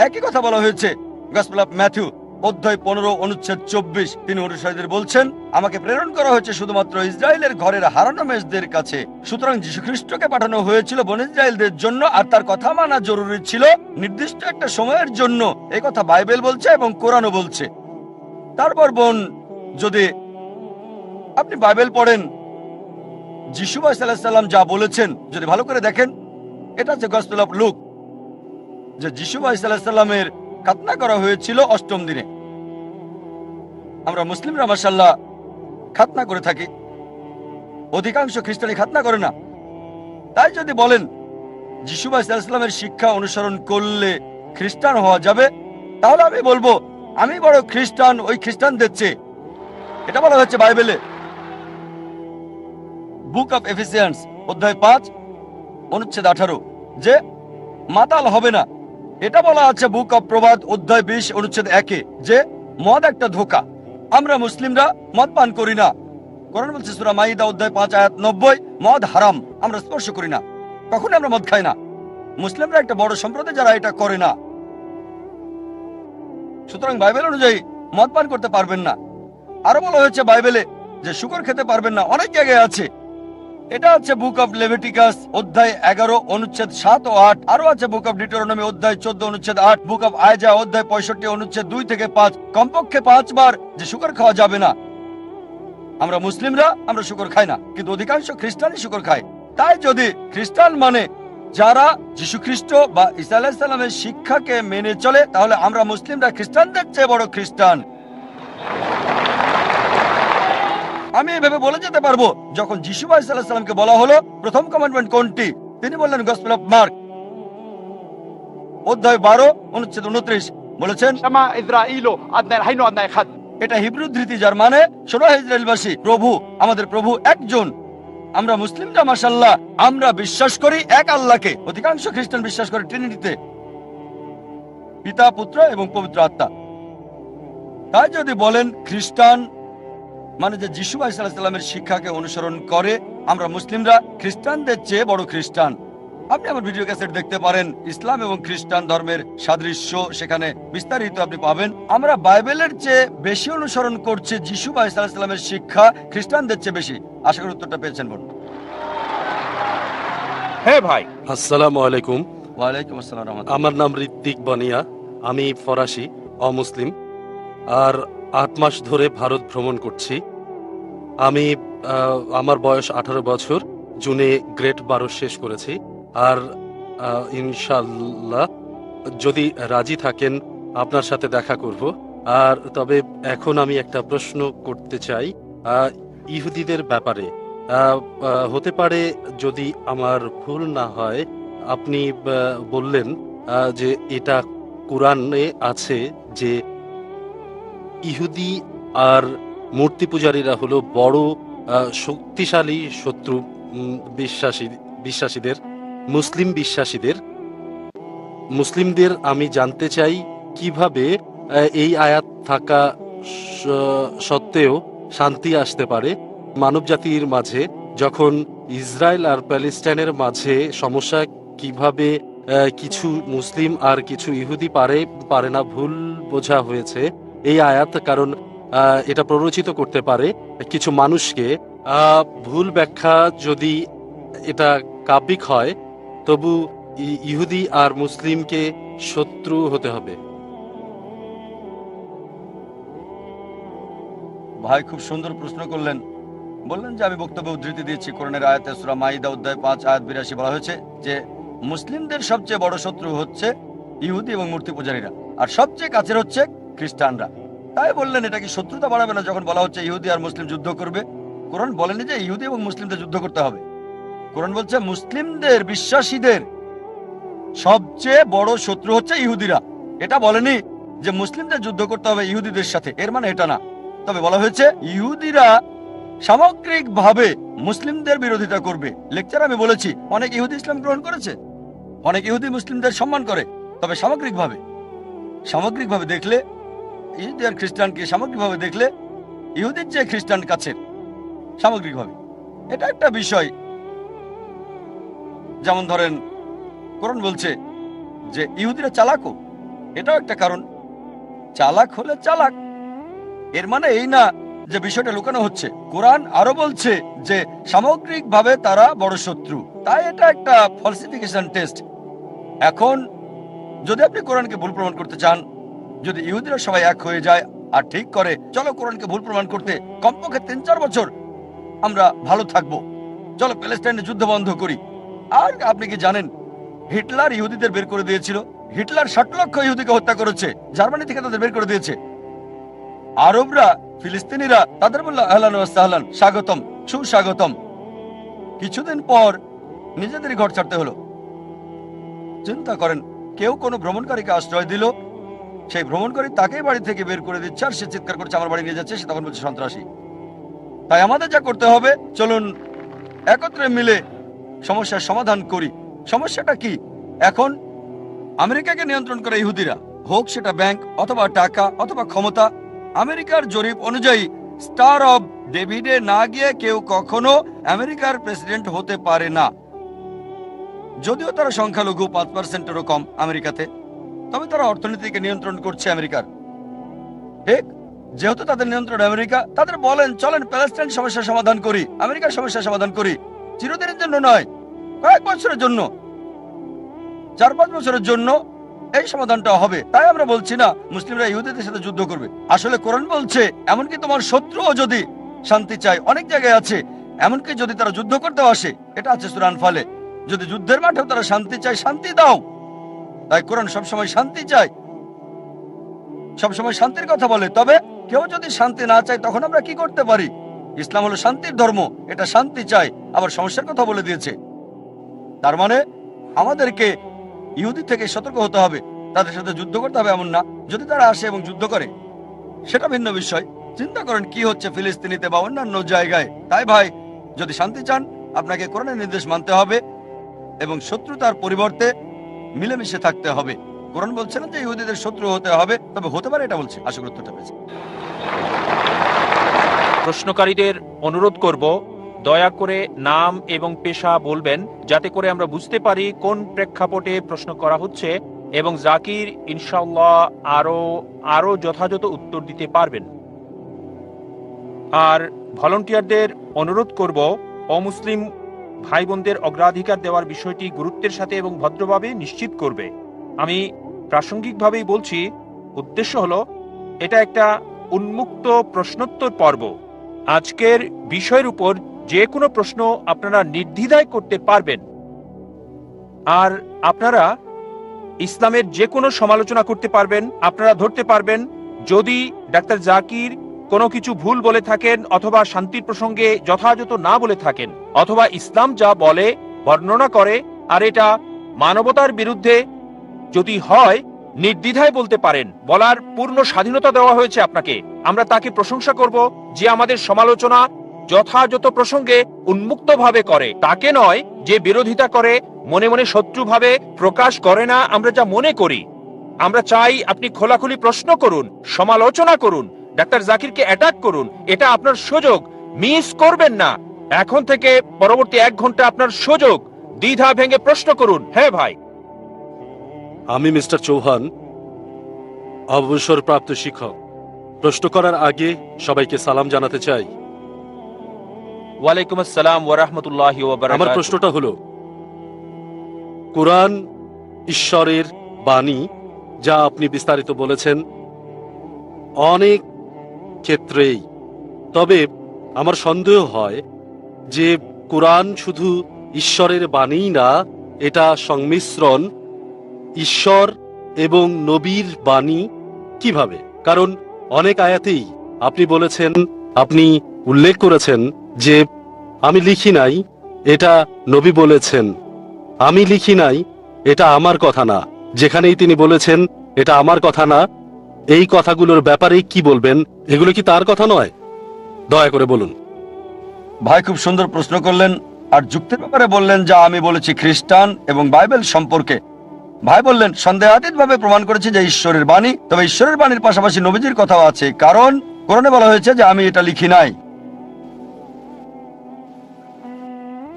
একই কথা বলা হয়েছে গসপেল অফ ম্যাথিউ অধ্যায় 15 অনুচ্ছেদ 24। তিনি অনুসারীদের বলছেন আমাকে প্রেরণ করা হয়েছে শুধুমাত্র ইসরায়েলের ঘরের হারানো মেষদের কাছে। সুতরাং যীশু খ্রিস্টকে পাঠানো হয়েছিল বনী ইসরায়েলদের জন্য, আর তার কথা মানা জরুরি ছিল নির্দিষ্ট একটা সময়ের জন্য। এই কথা বাইবেল বলছে এবং কোরআনও বলছে। তারপর বোন, যদি আপনি বাইবেল পড়েন, যিশু বা ঈসা আলাইহিস সালাম যা বলেছেন যদি ভালো করে দেখেন, এটা হচ্ছে গসপেল অফ লুক যে যিশু বা ঈসা আলাইহিস সালামের খাতনা করা হয়েছিল 8ম দিনে। আমরা মুসলিমরা মাশাআল্লাহ খাতনা করে থাকি, অধিকাংশ খ্রিস্টানি খাতনা করে না। তাই যদি বলেন যিশু বা ঈসা আলাইহিস সালামের শিক্ষা অনুসরণ করলে খ্রিস্টান হওয়া যাবে, তাহলে আমি বলবো আমি বড় খ্রিস্টান ওই খ্রিস্টানদের চেয়ে। এটা বলা হচ্ছে বাইবেলে বুক অফ এফেসিয়ান্স অধ্যায় 5 অনুচ্ছেদ 18 যে মাতাল হবে না। এটা বলা আছে বুক অফ প্রবাদ অধ্যায় 20 অনুচ্ছেদ 1 যে মদ একটা ধোঁকা। আমরা মুসলিমরা মদ পান করি না। কোরআন বলছে সূরা মাইদা অধ্যায় 5 আয়াত 90 মদ হারাম, আমরা স্পর্শ করি না, কখনো আমরা মদ খাই না। মুসলিমরা একটা বড় সম্প্রদায় যারা এটা করে না। সুতরাং বাইবেল অনুযায়ী মদ পান করতে পারবেন না। আরো বলা হয়েছে বাইবেলে যে শুকর খেতে পারবেন না, অনেক জায়গায় আছে। এটা হচ্ছে বুক অফ লেভিটিকাস অধ্যায় 11 অনুচ্ছেদ 7 ও 8। আরো আছে বুক অফ ডিউটেরোনমি অধ্যায় 14 অনুচ্ছেদ 8, বুক অফ আইজায়া অধ্যায় 65 অনুচ্ছেদ 2 থেকে 5। কমপক্ষে 5 বার যে শুকর খাওয়া যাবে না। আমরা মুসলিমরা আমরা শুকর খাই না, কিন্তু অধিকাংশ খ্রিস্টানই শুকর খায়। তাই যদি খ্রিস্টান মানে যারা যীশু খ্রিস্ট বা ঈসা আলাইহিস সালামের শিক্ষাকে মেনে চলে, তাহলে আমরা মুসলিমরা খ্রিস্টানদের চেয়ে বড় খ্রিস্টান। আমি এভাবে বলে যেতে পারবো, যখন যিশু আলাইহিস সালামকে বলা হলো প্রথম কমান্ডমেন্ট কোনটি, তিনি বললেন গসপেল অফ মার্ক অধ্যায় 12 অনুচ্ছেদ 29 বলেছেন, شما إسرائيل أدنى الحين وأدنى خد. এটা হিব্রু ধৃতি, যার মানে শোনো হে ইসরায়েলবাসী, প্রভু আমাদের প্রভু একজন। আমরা মুসলিমরা মাশাআল্লাহ আমরা বিশ্বাস করি এক আল্লাহকে। অধিকাংশ খ্রিস্টান বিশ্বাস করে ট্রিনিটিতে, পিতা পুত্র এবং পবিত্র আত্মা। তাই যদি বলেন খ্রিস্টান মানে যে যিশু আলাইহিস সালামের শিক্ষাকে অনুসরণ করে, আমরা মুসলিমরা খ্রিস্টানদের চেয়ে বড় খ্রিস্টান। আপনি আমার ভিডিও ক্যাসেট দেখতে পারেন, ইসলাম এবং খ্রিস্টান ধর্মের সাদৃশ্য সেখানে বিস্তারিত আপনি পাবেন। আমরা বাইবেলের চেয়ে বেশি অনুসরণ করছি যিশু আলাইহিস সালামের শিক্ষা খ্রিস্টানদের চেয়ে বেশি। আশা করি উত্তরটা পেয়েছেন বোন। হ্যাঁ ভাই। আসসালামু আলাইকুম। ওয়ালাইকুম আসসালাম ওয়া রাহমাতুল্লাহ। আমার নাম ঋত্বিক বানিয়া, আমি ফরাসি অমুসলিম, আর 8 মাস ধরে ভারত ভ্রমণ করছি। আমি আমার বয়স 18 বছর, জুনে গ্রেড 12 শেষ করেছি। আর ইনশাল্লাহ যদি রাজি থাকেন আপনার সাথে দেখা করব। আর তবে এখন আমি একটা প্রশ্ন করতে চাই ইহুদিদের ব্যাপারে। হতে পারে যদি আমার ভুল না হয়, আপনি বললেন যে এটা কোরআনে আছে যে ইহুদি আর মূর্তি পূজারীরা হলো বড় শক্তিশালী শত্রু বিশ্বাসীদের, মুসলিম বিশ্বাসীদের। মুসলিমদের আমি জানতে চাই কিভাবে এই আয়াত থাকা সত্ত্বেও শান্তি আসতে পারে মানব জাতির মাঝে, যখন ইসরায়েল আর প্যালেস্টাইনের মাঝে সমস্যা, কিভাবে কিছু মুসলিম আর কিছু ইহুদি পারে না ভুল বোঝা হয়েছে এই আয়াত, কারণ এটা প্ররোচিত করতে পারে কিছু মানুষকে। ভুল ব্যাখ্যা যদি এটা কাব্যিক হয়, তবু ইহুদি আর মুসলিমকে শত্রু হতে হবে। ভাই খুব সুন্দর প্রশ্ন করলেন। বললেন যে আমি বক্তব্যে উদ্ধৃতি দিয়েছি কোরআনের আয়াতে সূরা মাইদা অধ্যায় 5 আয়াত 82 বলা হয়েছে যে মুসলিমদের সবচেয়ে বড় শত্রু হচ্ছে ইহুদি এবং মূর্তি পূজারীরা, আর সবচেয়ে কাছের হচ্ছে খ্রিস্টানরা। তাই বললেন এটা কি শত্রুতা বাড়াবে না যখন বলা হচ্ছে ইহুদি আর মুসলিম যুদ্ধ করবে? কোরআন বলেনি যে ইহুদি এবং মুসলিমদের যুদ্ধ করতে হবে। কোরআন বলছে মুসলিমদের বিশ্বাসীদের সবচেয়ে বড় শত্রু হচ্ছে ইহুদিরা। এটা বলেনি যে মুসলিমদের যুদ্ধ করতে হবে ইহুদিদের সাথে, এর মানে এটা না। তবে বলা হয়েছে ইহুদিরা সামগ্রিকভাবে মুসলিমদের বিরোধিতা করবে। লেকচার আমি বলেছি অনেক ইহুদি ইসলাম গ্রহণ করেছে, অনেক ইহুদি মুসলিমদের সম্মান করে, তবে সামগ্রিকভাবে দেখলে ইহুদি আর খ্রিস্টানকে সামগ্রিকভাবে দেখলে ইহুদির চেয়ে খ্রিস্টান কাছের সামগ্রিকভাবে। এটা একটা বিষয়। যেমন ধরেন কোরআন বলছে যে ইহুদিরা চালাকও, এটাও একটা কারণ। চালাক হলে চালাক, এর মানে এই না যে বিষয়টা লুকানো হচ্ছে। কোরআন আরো বলছে যে সামগ্রিকভাবে তারা বড় শত্রু, তাই এটা একটা ফলসিফিকেশন টেস্ট। এখন যদি আপনি কোরআনকে ভুল প্রমাণ করতে চান, যদি ইহুদিরা সবাই এক হয়ে যায় আর ঠিক করে চলো কোরআনকে ভুল প্রমাণ করতে কমপক্ষে 3-4 বছর আমরা ভালো থাকবো, চলো প্যালেস্টাইনে যুদ্ধ বন্ধ করি। আর আপনি কি জানেন হিটলার ইহুদিদের বের করে দিয়েছিল? হিটলার 60 লক্ষ ইহুদিকে হত্যা করেছে, জার্মানি থেকে তাদের বের করে দিয়েছে। আরবরা, ফিলিস্তিনিরা তাদের বলল আহলান ওয়া সাহলান, স্বাগতম, সুস্বাগতম। কিছুদিন পর নিজেদেরই ঘর ছাড়তে হলো। চিন্তা করেন, কেউ কোনো ভ্রমণকারীকে আশ্রয় দিল, সেই ভ্রমণকারী তাকেই বাড়ি থেকে বের করে দিচ্ছে, আর সে চিৎকার করছে আমার বাড়ি নিয়ে যাচ্ছে, সে তখন বলছে সন্ত্রাসী। তাই আমাদের যা করতে হবে, চলুন একত্রে মিলে সমস্যার সমাধান করি। সমস্যাটা কি? এখন আমেরিকাকে নিয়ন্ত্রণ করে ইহুদিরা, হোক সেটা ব্যাংক অথবা টাকা অথবা ক্ষমতা। আমেরিকার জরিপ অনুযায়ী স্টার অফ ডেভিডে না গিয়ে কেউ কখনো আমেরিকার প্রেসিডেন্ট হতে পারে না, যদিও তারা সংখ্যালঘু 5%-এরও কম আমেরিকাতে, তবে তারা অর্থনীতিকে নিয়ন্ত্রণ করছে আমেরিকার। ঠিক, যেহেতু তাদের নিয়ন্ত্রণ আমেরিকা, তাদের বলেন চলেন প্যালেস্টাইন সমস্যার সমাধান করি, আমেরিকার সমস্যার সমাধান করি। চিরদিনের জন্য নয়, কয়েক বছরের জন্য, 4-5 বছরের জন্য এই সমাধানটা হবে। তাই আমরা বলছি না মুসলিমরা ইহুদিদের সাথে যুদ্ধ করবে। আসলে কোরআন বলছে এমনকি তোমার শত্রুও যদি শান্তি চায়, অনেক জায়গায় আছে, এমনকি যদি তারা যুদ্ধ করতে আসে, এটা আছে সূরা আনফালে, যদি যুদ্ধের মাঠেও তারা শান্তি চায়, শান্তি দাও। তাই কোরআন সবসময় শান্তি চায়, সবসময় শান্তির কথা বলে। তবে কেউ যদি শান্তি না চায়, তখন আমরা কি করতে পারি? ইসলাম হলো শান্তির ধর্ম, এটা শান্তি চাই, আবার সমস্যার কথা বলে দিয়েছে। তার মানে আমাদেরকে ইহুদি থেকে সতর্ক হতে হবে, তাদের সাথে যুদ্ধ করতে হবে এমন না। যদি তারা আসে এবং যুদ্ধ করে সেটা ভিন্ন বিষয়। চিন্তা করেন কি হচ্ছে ফিলিস্তিনিতে বা অন্যান্য জায়গায়। তাই ভাই, যদি শান্তি চান আপনাকে কোরআনের নির্দেশ মানতে হবে এবং শত্রুতার পরিবর্তে মিলেমিশে থাকতে হবে। কোরআন বলছে না যে ইহুদিদের শত্রু হতে হবে, তবে হতে পারে এটা বলছে। আশা করি উত্তরটা পেয়েছি। প্রশ্নকারীদের অনুরোধ করব দয়া করে নাম এবং পেশা বলবেন, যাতে করে আমরা বুঝতে পারি কোন প্রেক্ষাপটে প্রশ্ন করা হচ্ছে এবং জাকির ইনশাআল্লাহ আরো যথাযথ উত্তর দিতে পারবেন। আর ভলান্টিয়ারদের অনুরোধ করব অমুসলিম ভাই বোনদের অগ্রাধিকার দেওয়ার বিষয়টি গুরুত্বের সাথে এবং ভদ্রভাবে নিশ্চিত করবে। আমি প্রাসঙ্গিকভাবেই বলছি, উদ্দেশ্য হলো এটা একটা উন্মুক্ত প্রশ্নোত্তর পর্ব। আজকের বিষয়ের উপর যে কোনো প্রশ্ন আপনারা নির্দ্বিধায় করতে পারবেন, আর আপনারা ইসলামের যে কোনো সমালোচনা করতে পারবেন। আপনারা ধরতে পারবেন যদি ডাক্তার জাকির কোনো কিছু ভুল বলে থাকেন, অথবা শান্তির প্রসঙ্গে যথাযথ না বলে থাকেন, অথবা ইসলাম যা বলে বর্ণনা করে আর এটা মানবতার বিরুদ্ধে যদি হয়, নির্দ্বিধায় বলতে পারেন। বলার পূর্ণ স্বাধীনতা দেওয়া হয়েছে আপনাকে। আমরা তাকে প্রশংসা করব যে আমাদের সমালোচনা যথাযথ প্রসঙ্গে উন্মুক্তভাবে করে, তাকে নয় যে বিরোধিতা করে, মনে মনে শত্রুভাবে প্রকাশ করে না আমরা যা মনে করি। আমরা চাই আপনি খোলাখুলি প্রশ্ন করুন, সমালোচনা করুন, ডাক্তার জাকিরকে অ্যাটাক করুন। এটা আপনার সুযোগ, মিস করবেন না। এখন থেকে পরবর্তী 1 ঘন্টা আপনার সুযোগ, দ্বিধা ভেঙে প্রশ্ন করুন। হ্যাঁ ভাই। আমি মিস্টার চৌহান, অবসরপ্রাপ্ত শিক্ষক। প্রশ্ন করার আগে সবাইকে সালাম জানাতে চাই। ওয়ালাইকুম আসসালাম ওয়া রাহমাতুল্লাহি ওয়া আমার বারাকাতুহু। প্রশ্নটা হলো, কোরআন ঈশ্বরের বাণী, যা আপনি বিস্তারিত বলেছেন অনেক ক্ষেত্রেই। তবে আমার সন্দেহ হয় যে কোরআন শুধু ঈশ্বরের বাণী না, এটা সংমিশ্রণ ঈশ্বর এবং নবীর বাণী। কিভাবে? কারণ অনেক আয়াতেই আপনি বলেছেন, আপনি উল্লেখ করেছেন যে আমি লিখি নাই, এটা নবী বলেছেন। আমি লিখি নাই, এটা আমার কথা না। যেখানেই তিনি বলেছেন এটা আমার কথা না, এই কথাগুলোর ব্যাপারে কি বলবেন? এগুলো কি তার কথা নয়? দয়া করে বলুন। ভাই খুব সুন্দর প্রশ্ন করলেন, আর যুক্তির ব্যাপারে বললেন যা আমি বলেছি খ্রিস্টান এবং বাইবেল সম্পর্কে। ভাই বললেন সন্দেহাতীত ভাবে প্রমাণ করেছে যে ঈশ্বরের বাণী, তবে ঈশ্বরের বাণীর পাশাপাশি নবীজির কথাও আছে, কারণ কোরআনে বলা হয়েছে যে আমি এটা লিখি নাই।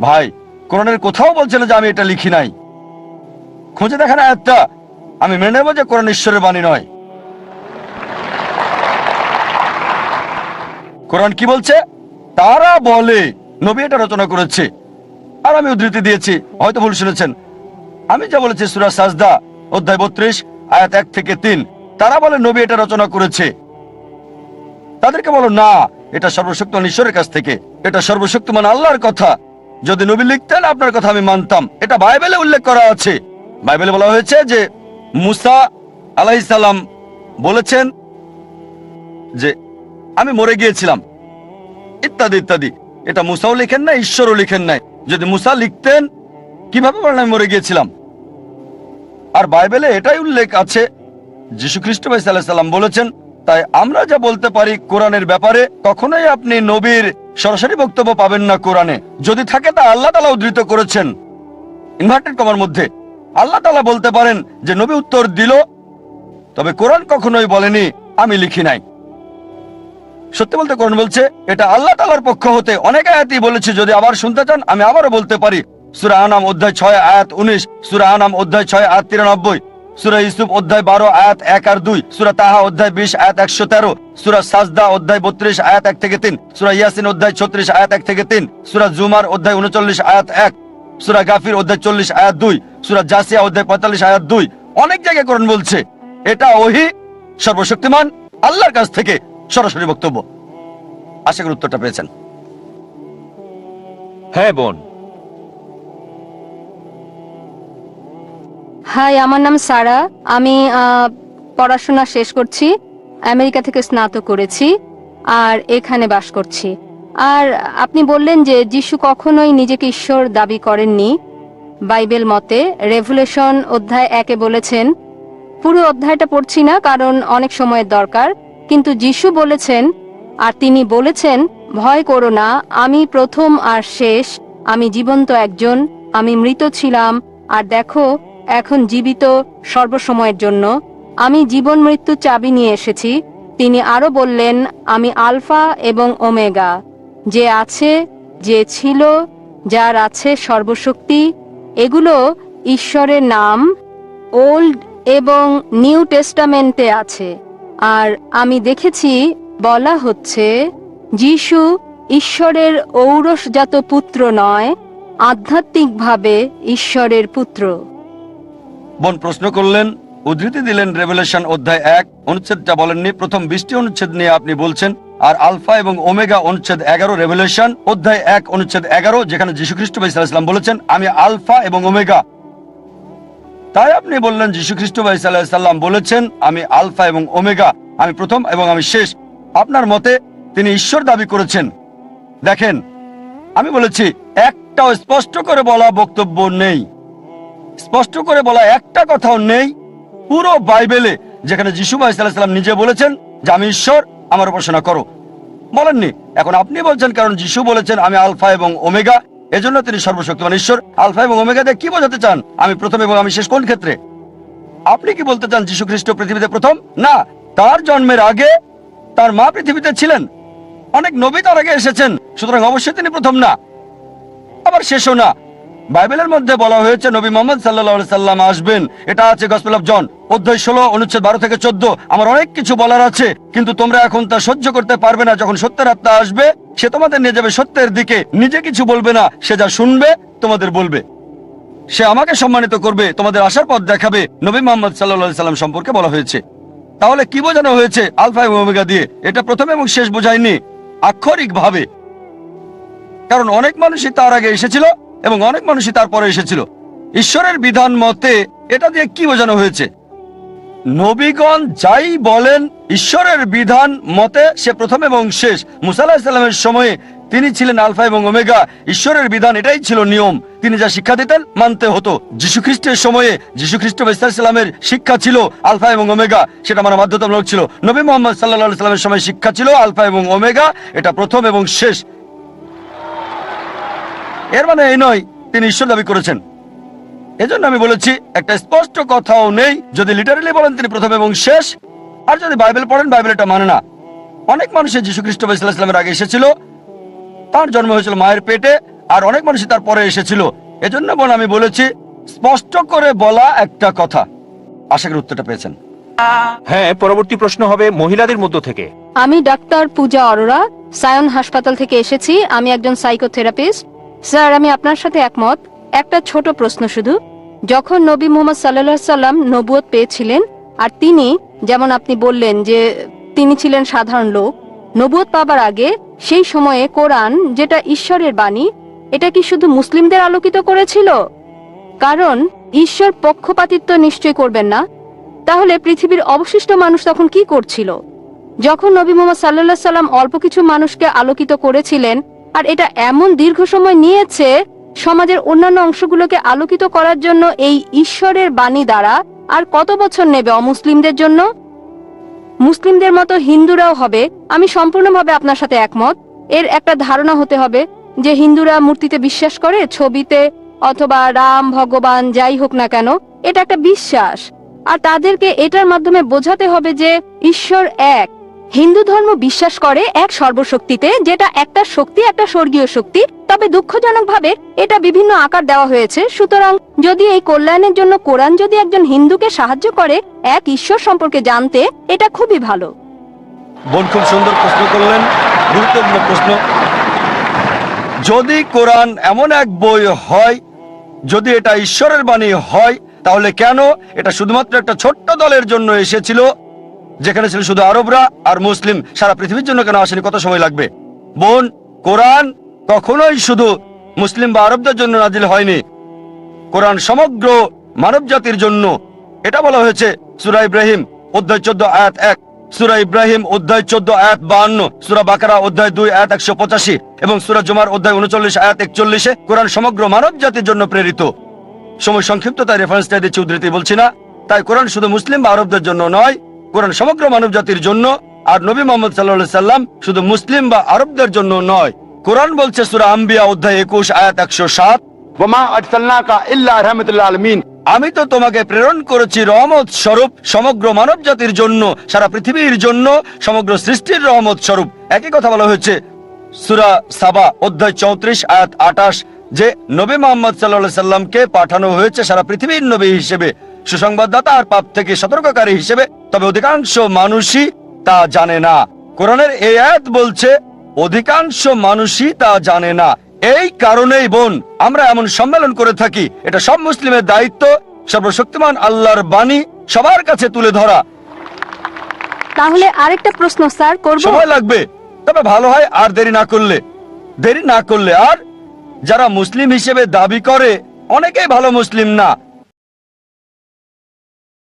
ভাই কোরআনের কোথাও বলছে না যে আমি এটা লিখি নাই। খুঁজে দেখেন আয়াতটা, আমি মেনে নেব যে কোরআন ঈশ্বরের বাণী নয়। কোরআন কি বলছে? তারা বলে নবী এটা রচনা করেছে। আর আমি উদ্ধৃতি দিয়েছি, হয়তো ভুল শুনেছেন। আমি যা বলেছি সূরা সাজদা অধ্যায় 32 আয়াত 1 থেকে 3, তারা বলে নবী এটা রচনা করেছে। তাদেরকে বলো না, এটা সর্বশক্তিমান ঈশ্বরের কাছ থেকে, এটা সর্বশক্তিমান আল্লাহর কথা। যদি নবী লিখতেন আপনার কথা আমি মানতাম। এটা বাইবেলে উল্লেখ করা আছে। বাইবেলে বলা হয়েছে যে মুসা আলাইহিস সালাম বলেছেন যে আমি মরে গিয়েছিলাম, ইত্যাদি ইত্যাদি। এটা মুসাও লিখেন না, ঈশ্বরও লিখেন নাই। যদি মুসা লিখতেন কিভাবে বলেন আমি মরে গিয়েছিলাম? আর বাইবেলে এটাই উল্লেখ আছে, যীশু খ্রিস্ট ভাই সাল্লাল্লাহু আলাইহি সাল্লাম বলেছেন। তাই আমরা যা বলতে পারি কোরআনের ব্যাপারে, কখনোই আপনি নবীর সরাসরি বক্তব্য পাবেন না কোরআনে। যদি থাকে তা আল্লাহ তাআলা উদ্ধৃত করেছেন ইনভার্টেড কমার মধ্যে। আল্লাহ তাআলা বলতে পারেন যে নবী উত্তর দিল, তবে কোরআন কখনোই বলেনি আমি লিখি নাই। সত্যি বলতে কোরআন বলছে এটা আল্লাহ তাআলার পক্ষ হতে। অনেক আয়াতই বলেছি, যদি আবার শুনতে চান আমি আবারও বলতে পারি। সূরা আনাম অধ্যায় 6 আয়াত 19, সূরা আনাম অধ্যায় 6 আয়াত 93, সূরা ইউসুফ অধ্যায় 12 আয়াত 1 আর 2, সূরা তাহা অধ্যায় 20 আয়াত 113, সূরা সাজদা অধ্যায় 32 আয়াত 1 থেকে 3, সূরা ইয়াসিন অধ্যায় 36 আয়াত 1 থেকে 3, সূরা জুমার অধ্যায় 39 আয়াত 1, সূরা গাফির অধ্যায় 40 আয়াত 2, সূরা জাসিয়া অধ্যায় 45 আয়াত 2। অনেক জায়গায় কোরআন বলছে এটা ওহী সর্বশক্তিমান আল্লাহর কাছ থেকে সরাসরি বক্তব্য। আশা করি উত্তরটা পেয়েছেন। হ্যাঁ বোন। হাই, আমার নাম সারা। আমি পড়াশোনা শেষ করছি, আমেরিকা থেকে স্নাতক করেছি আর এখানে বাস করছি। আর আপনি বললেন যে যিশু কখনোই নিজেকে ঈশ্বর দাবি করেননি। বাইবেল মতে রেভুলেশন অধ্যায় 1-এ বলেছেন, পুরো অধ্যায়টা পড়ছি না কারণ অনেক সময়ের দরকার, কিন্তু যিশু বলেছেন, আর তিনি বলেছেন, ভয় করো না, আমি প্রথম আর শেষ, আমি জীবন্ত একজন, আমি মৃত ছিলাম আর দেখো এখন জীবিত সর্বসময়ের জন্য, আমি জীবন মৃত্যু চাবি নিয়ে এসেছি। তিনি আরো বললেন, আমি আলফা এবং ওমেগা, যে আছে, যে ছিল, যার আছে সর্বশক্তি। এগুলো ঈশ্বরের নাম ওল্ড এবং নিউ টেস্টামেন্টে আছে। আর আমি দেখেছি বলা হচ্ছে যিশু ঈশ্বরের ঔরসজাত পুত্র নয়, আধ্যাত্মিকভাবে ঈশ্বরের পুত্র। বোন প্রশ্ন করলেন, উদ্ধৃতি দিলেন রেভেলেশন অধ্যায় 1 অনুচ্ছেদটা বলেননি, প্রথম 20টি অনুচ্ছেদ নিয়ে আপনি বলছেন। আর আলফা এবং ওমেগা অনুচ্ছেদ 11 রেভেলেশন অধ্যায় 1 অনুচ্ছেদ 11, যেখানে যীশু খ্রিস্ট ভাই সাল্লাল্লাহু আলাইহি ওয়াসাল্লাম বলেছেন, আমি আলফা এবং ওমেগা। তাই আপনি বললেন যীশু খ্রিস্ট ভাই সাল্লাল্লাহু আলাইহি ওয়াসাল্লাম বলেছেন, আমি আলফা এবং ওমেগা, আমি প্রথম এবং আমি শেষ। আপনার মতে তিনি ঈশ্বর দাবি করেছেন। দেখেন, আমি বলেছি একটাও স্পষ্ট করে বলা বক্তব্য নেই, স্পষ্ট করে বলা একটা কথাও নেই পুরো বাইবেলে যেখানে যীশু ভাই সাল্লাল্লাহু আলাইহি ওয়াসাল্লাম নিজে বলেছেন যে আমি ঈশ্বর, আমার উপাসনা করো। বলেননি। এখন আপনি বলছেন কারণ যিশু বলেছেন আমি আলফা এবং ওমেগা, এজন্য তিনি সর্বশক্তিমান ঈশ্বর। আলফা এবং ওমেগা দিয়ে কি বোঝাতে চান? আমি প্রথম এবং আমি শেষ কোন ক্ষেত্রে? আপনি কি বলতে চান যীশু খ্রিস্ট পৃথিবীতে প্রথম? না, তার জন্মের আগে তার মা পৃথিবীতে ছিলেন, অনেক নবী তার আগে এসেছেন, সুতরাং অবশ্যই তিনি প্রথম না, আবার শেষও না। বাইবেলের মধ্যে বলা হয়েছে নবী মুহাম্মদ সাল্লাল্লাহু আলাইহি সাল্লাম আসবেন, এটা আছে গসপেল অফ জন অধ্যায় 16 অনুচ্ছেদ 12 থেকে 14। আমার অনেক কিছু বলার আছে, কিন্তু তোমরা এখন তা সহ্য করতে পারবে না। যখন সত্যের আত্মা আসবে, সে তোমাদের নিয়ে যাবে সত্যের দিকে। নিজে কিছু বলবে না, সে যা শুনবে তোমাদের বলবে। সে আমাকে সম্মানিত করবে, তোমাদের আসার পথ দেখাবে। নবী মুহাম্মদ সাল্লাল্লাহু আলাইহি সাল্লাম সম্পর্কে বলা হয়েছে। তাহলে কি বোঝানো হয়েছে আলফা এবং ওমেগা দিয়ে? এটা প্রথম এবং শেষ বোঝায়নি আক্ষরিক ভাবে, কারণ অনেক মানুষই তার আগে এসেছিল এবং অনেক মানুষই তারপরে এসেছিল। ঈশ্বরের বিধান মতে এটা দিয়ে কি বোঝানো হয়েছে? নবীগণ যাই বলেন ঈশ্বরের বিধান মতে সে প্রথম এবং শেষ। মুসা আলাইহিস সালামের সময়ে তিনি ছিলেন আলফা এবং ওমেগা, ঈশ্বরের বিধান এটাই ছিল নিয়ম। তিনি যা শিক্ষা দিতেন মানতে হতো। যীশু খ্রিস্টের সময়ে যীশু খ্রিস্ট সাল্লামের শিক্ষা ছিল আলফা এবং ওমেগা, সেটা মানা বাধ্যতামূলক ছিল। নবী মুহাম্মদ সাল্লাল্লাহু আলাইহি সাল্লামের সময় শিক্ষা ছিল আলফা এবং ওমেগা, এটা প্রথম এবং শেষ। এর মানে এই নয় তিনি ঈশ্বর দাবি করেছেন। এজন্য আমি বলেছি একটা স্পষ্ট কথাও নেই। যদি লিটারালি বলেন তিনি প্রথম এবং শেষ, আর যদি বাইবেল পড়েন বাইবেল এটা মানে না। অনেক মানুষের যীশু খ্রিস্ট সাল্লাল্লাহু আলাইহি সাল্লামের আগে এসেছিল, তার জন্ম হয়েছিল মায়ের পেটে, আর অনেক মানুষই তার পরে এসেছিল। এজন্য বোন আমি বলেছি স্পষ্ট করে বলা একটা কথা। আশা করি উত্তরটা পেয়েছেন। হ্যাঁ, পরবর্তী প্রশ্ন হবে মহিলাদের মধ্য থেকে। আমি ডাক্তার পূজা অরোরা, সায়ন হাসপাতাল থেকে এসেছি। আমি একজন সাইকোথেরাপিস্ট। স্যার, আমি আপনার সাথে একমত। একটা ছোট প্রশ্ন শুধু, যখন নবী মুহাম্মদ সাল্লাল্লাহু আলাইহি সাল্লাম নবুয়ত পেয়েছিলেন, আর তিনি যেমন আপনি বললেন যে তিনি ছিলেন সাধারণ লোক, নবুয়ত পাবার আগে সেই সময়ে কোরআন যেটা ঈশ্বরের বাণী, এটা কি শুধু মুসলিমদের আলোকিত করেছিল? কারণ ঈশ্বর পক্ষপাতিত্ব নিশ্চয় করবেন না। তাহলে পৃথিবীর অবশিষ্ট মানুষ তখন কি করছিল? যখন নবী মুহাম্মদ সাল্লাল্লাহু আলাইহি সাল্লাম অল্প কিছু মানুষকে আলোকিত করেছিলেন, আর এটা এমন দীর্ঘ সময় নিয়েছে সমাজের অন্যান্য অংশগুলোকে আলোকিত করার জন্য এই ঈশ্বরের বাণী দ্বারা, আর কত বছর নেবে অমুসলিমদের জন্য? মুসলিমদের মতো হিন্দুরাও হবে। আমি সম্পূর্ণভাবে আপনার সাথে একমত। এর একটা ধারণা হতে হবে যে হিন্দুরা মূর্তিতে বিশ্বাস করে, ছবিতে, অথবা রাম ভগবান যাই হোক না কেন, এটা একটা বিশ্বাস। আর তাদেরকে এটার মাধ্যমে বোঝাতে হবে যে ঈশ্বর এক। হিন্দু ধর্ম বিশ্বাস করে এক সর্বশক্তিতে, যেটা একটা শক্তি, একটা স্বর্গীয় শক্তি। তবে দুঃখজনকভাবে এটা বিভিন্ন আকার দেওয়া হয়েছে। সুতরাং যদি এই কল্যাণের জন্য কোরআন যদি একজন হিন্দুকে সাহায্য করে এক ঈশ্বর সম্পর্কে জানতে, এটা খুবই ভালো। বোন খুব সুন্দর প্রশ্ন করলেন, গুরুত্বপূর্ণ প্রশ্ন। যদি কোরআন এমন এক বই হয়, যদি এটা ঈশ্বরের বাণী হয়, তাহলে কেন এটা শুধুমাত্র একটা ছোট্ট দলের জন্য এসেছিল, যেখানে ছিল শুধু আরবরা আর মুসলিম? সারা পৃথিবীর জন্য কেন আসেনি? কত সময় লাগবে? বোন, কোরআন কখনোই শুধু মুসলিম বা আরবদের জন্য নাজিল হয়নি। কোরআন সমগ্র মানব জাতির জন্য। এটা বলা হয়েছে সূরা ইব্রাহিম অধ্যায় 14 আয়াত 1। সূরা ইব্রাহিম অধ্যায় 14 আয়াত 52, সূরা বাকারা অধ্যায় 2 আয়াত 185 এবং সূরা জুমার অধ্যায় 39 আয়াত 41-এ কোরআন সমগ্র মানব জাতির জন্য প্রেরিত। সময় সংক্ষিপ্ত, তাই রেফারেন্সটা দিচ্ছি, উদ্ধৃতি বলছি না। তাই কোরআন শুধু মুসলিম বা আরবদের জন্য নয়, কোরআন সমগ্র মানব জাতির জন্য। আর নবী মুহাম্মদ সাল্লাল্লাহু আলাইহি সাল্লাম শুধু মুসলিম বা আরবদের জন্য নয়। কোরআন বলছে সূরা আম্বিয়া অধ্যায় 21 আয়াত 107, वमा अरसलनाका इल्ला रहमतुल लिल आलमीन। আমি তো তোমাকে প্রেরণ করেছি রহমত স্বরূপ সমগ্র মানব জাতির জন্য, সারা পৃথিবীর জন্য, সমগ্র সৃষ্টির রহমত স্বরূপ। একই কথা বলা হয়েছে সূরা সাবা অধ্যায় 34 আয়াত 28, যে নবী মুহাম্মদ সাল্লাল্লাহু আলাইহি সাল্লামকে পাঠানো হয়েছে সারা পৃথিবীর নবী হিসেবে, সুসংবাদদাতা আর পাপ থেকে সতর্ককারী হিসেবে। তবে অধিকাংশ মানুষই তা জানে না। কোরআনের এই আয়াত বলছে অধিকাংশ মানুষই তা জানে না। এই কারণেই বোন, আমরা এমন সম্মেলন করে থাকি। এটা সব মুসলিমের দায়িত্ব, সর্বশক্তিমান আল্লাহর বাণী সবার কাছে তুলে ধরা। তাহলে আরেকটা প্রশ্ন স্যার করব। সময় লাগবে, তবে ভালো হয় আর দেরি না করলে। আর যারা মুসলিম হিসেবে দাবি করে অনেকেই ভালো মুসলিম না।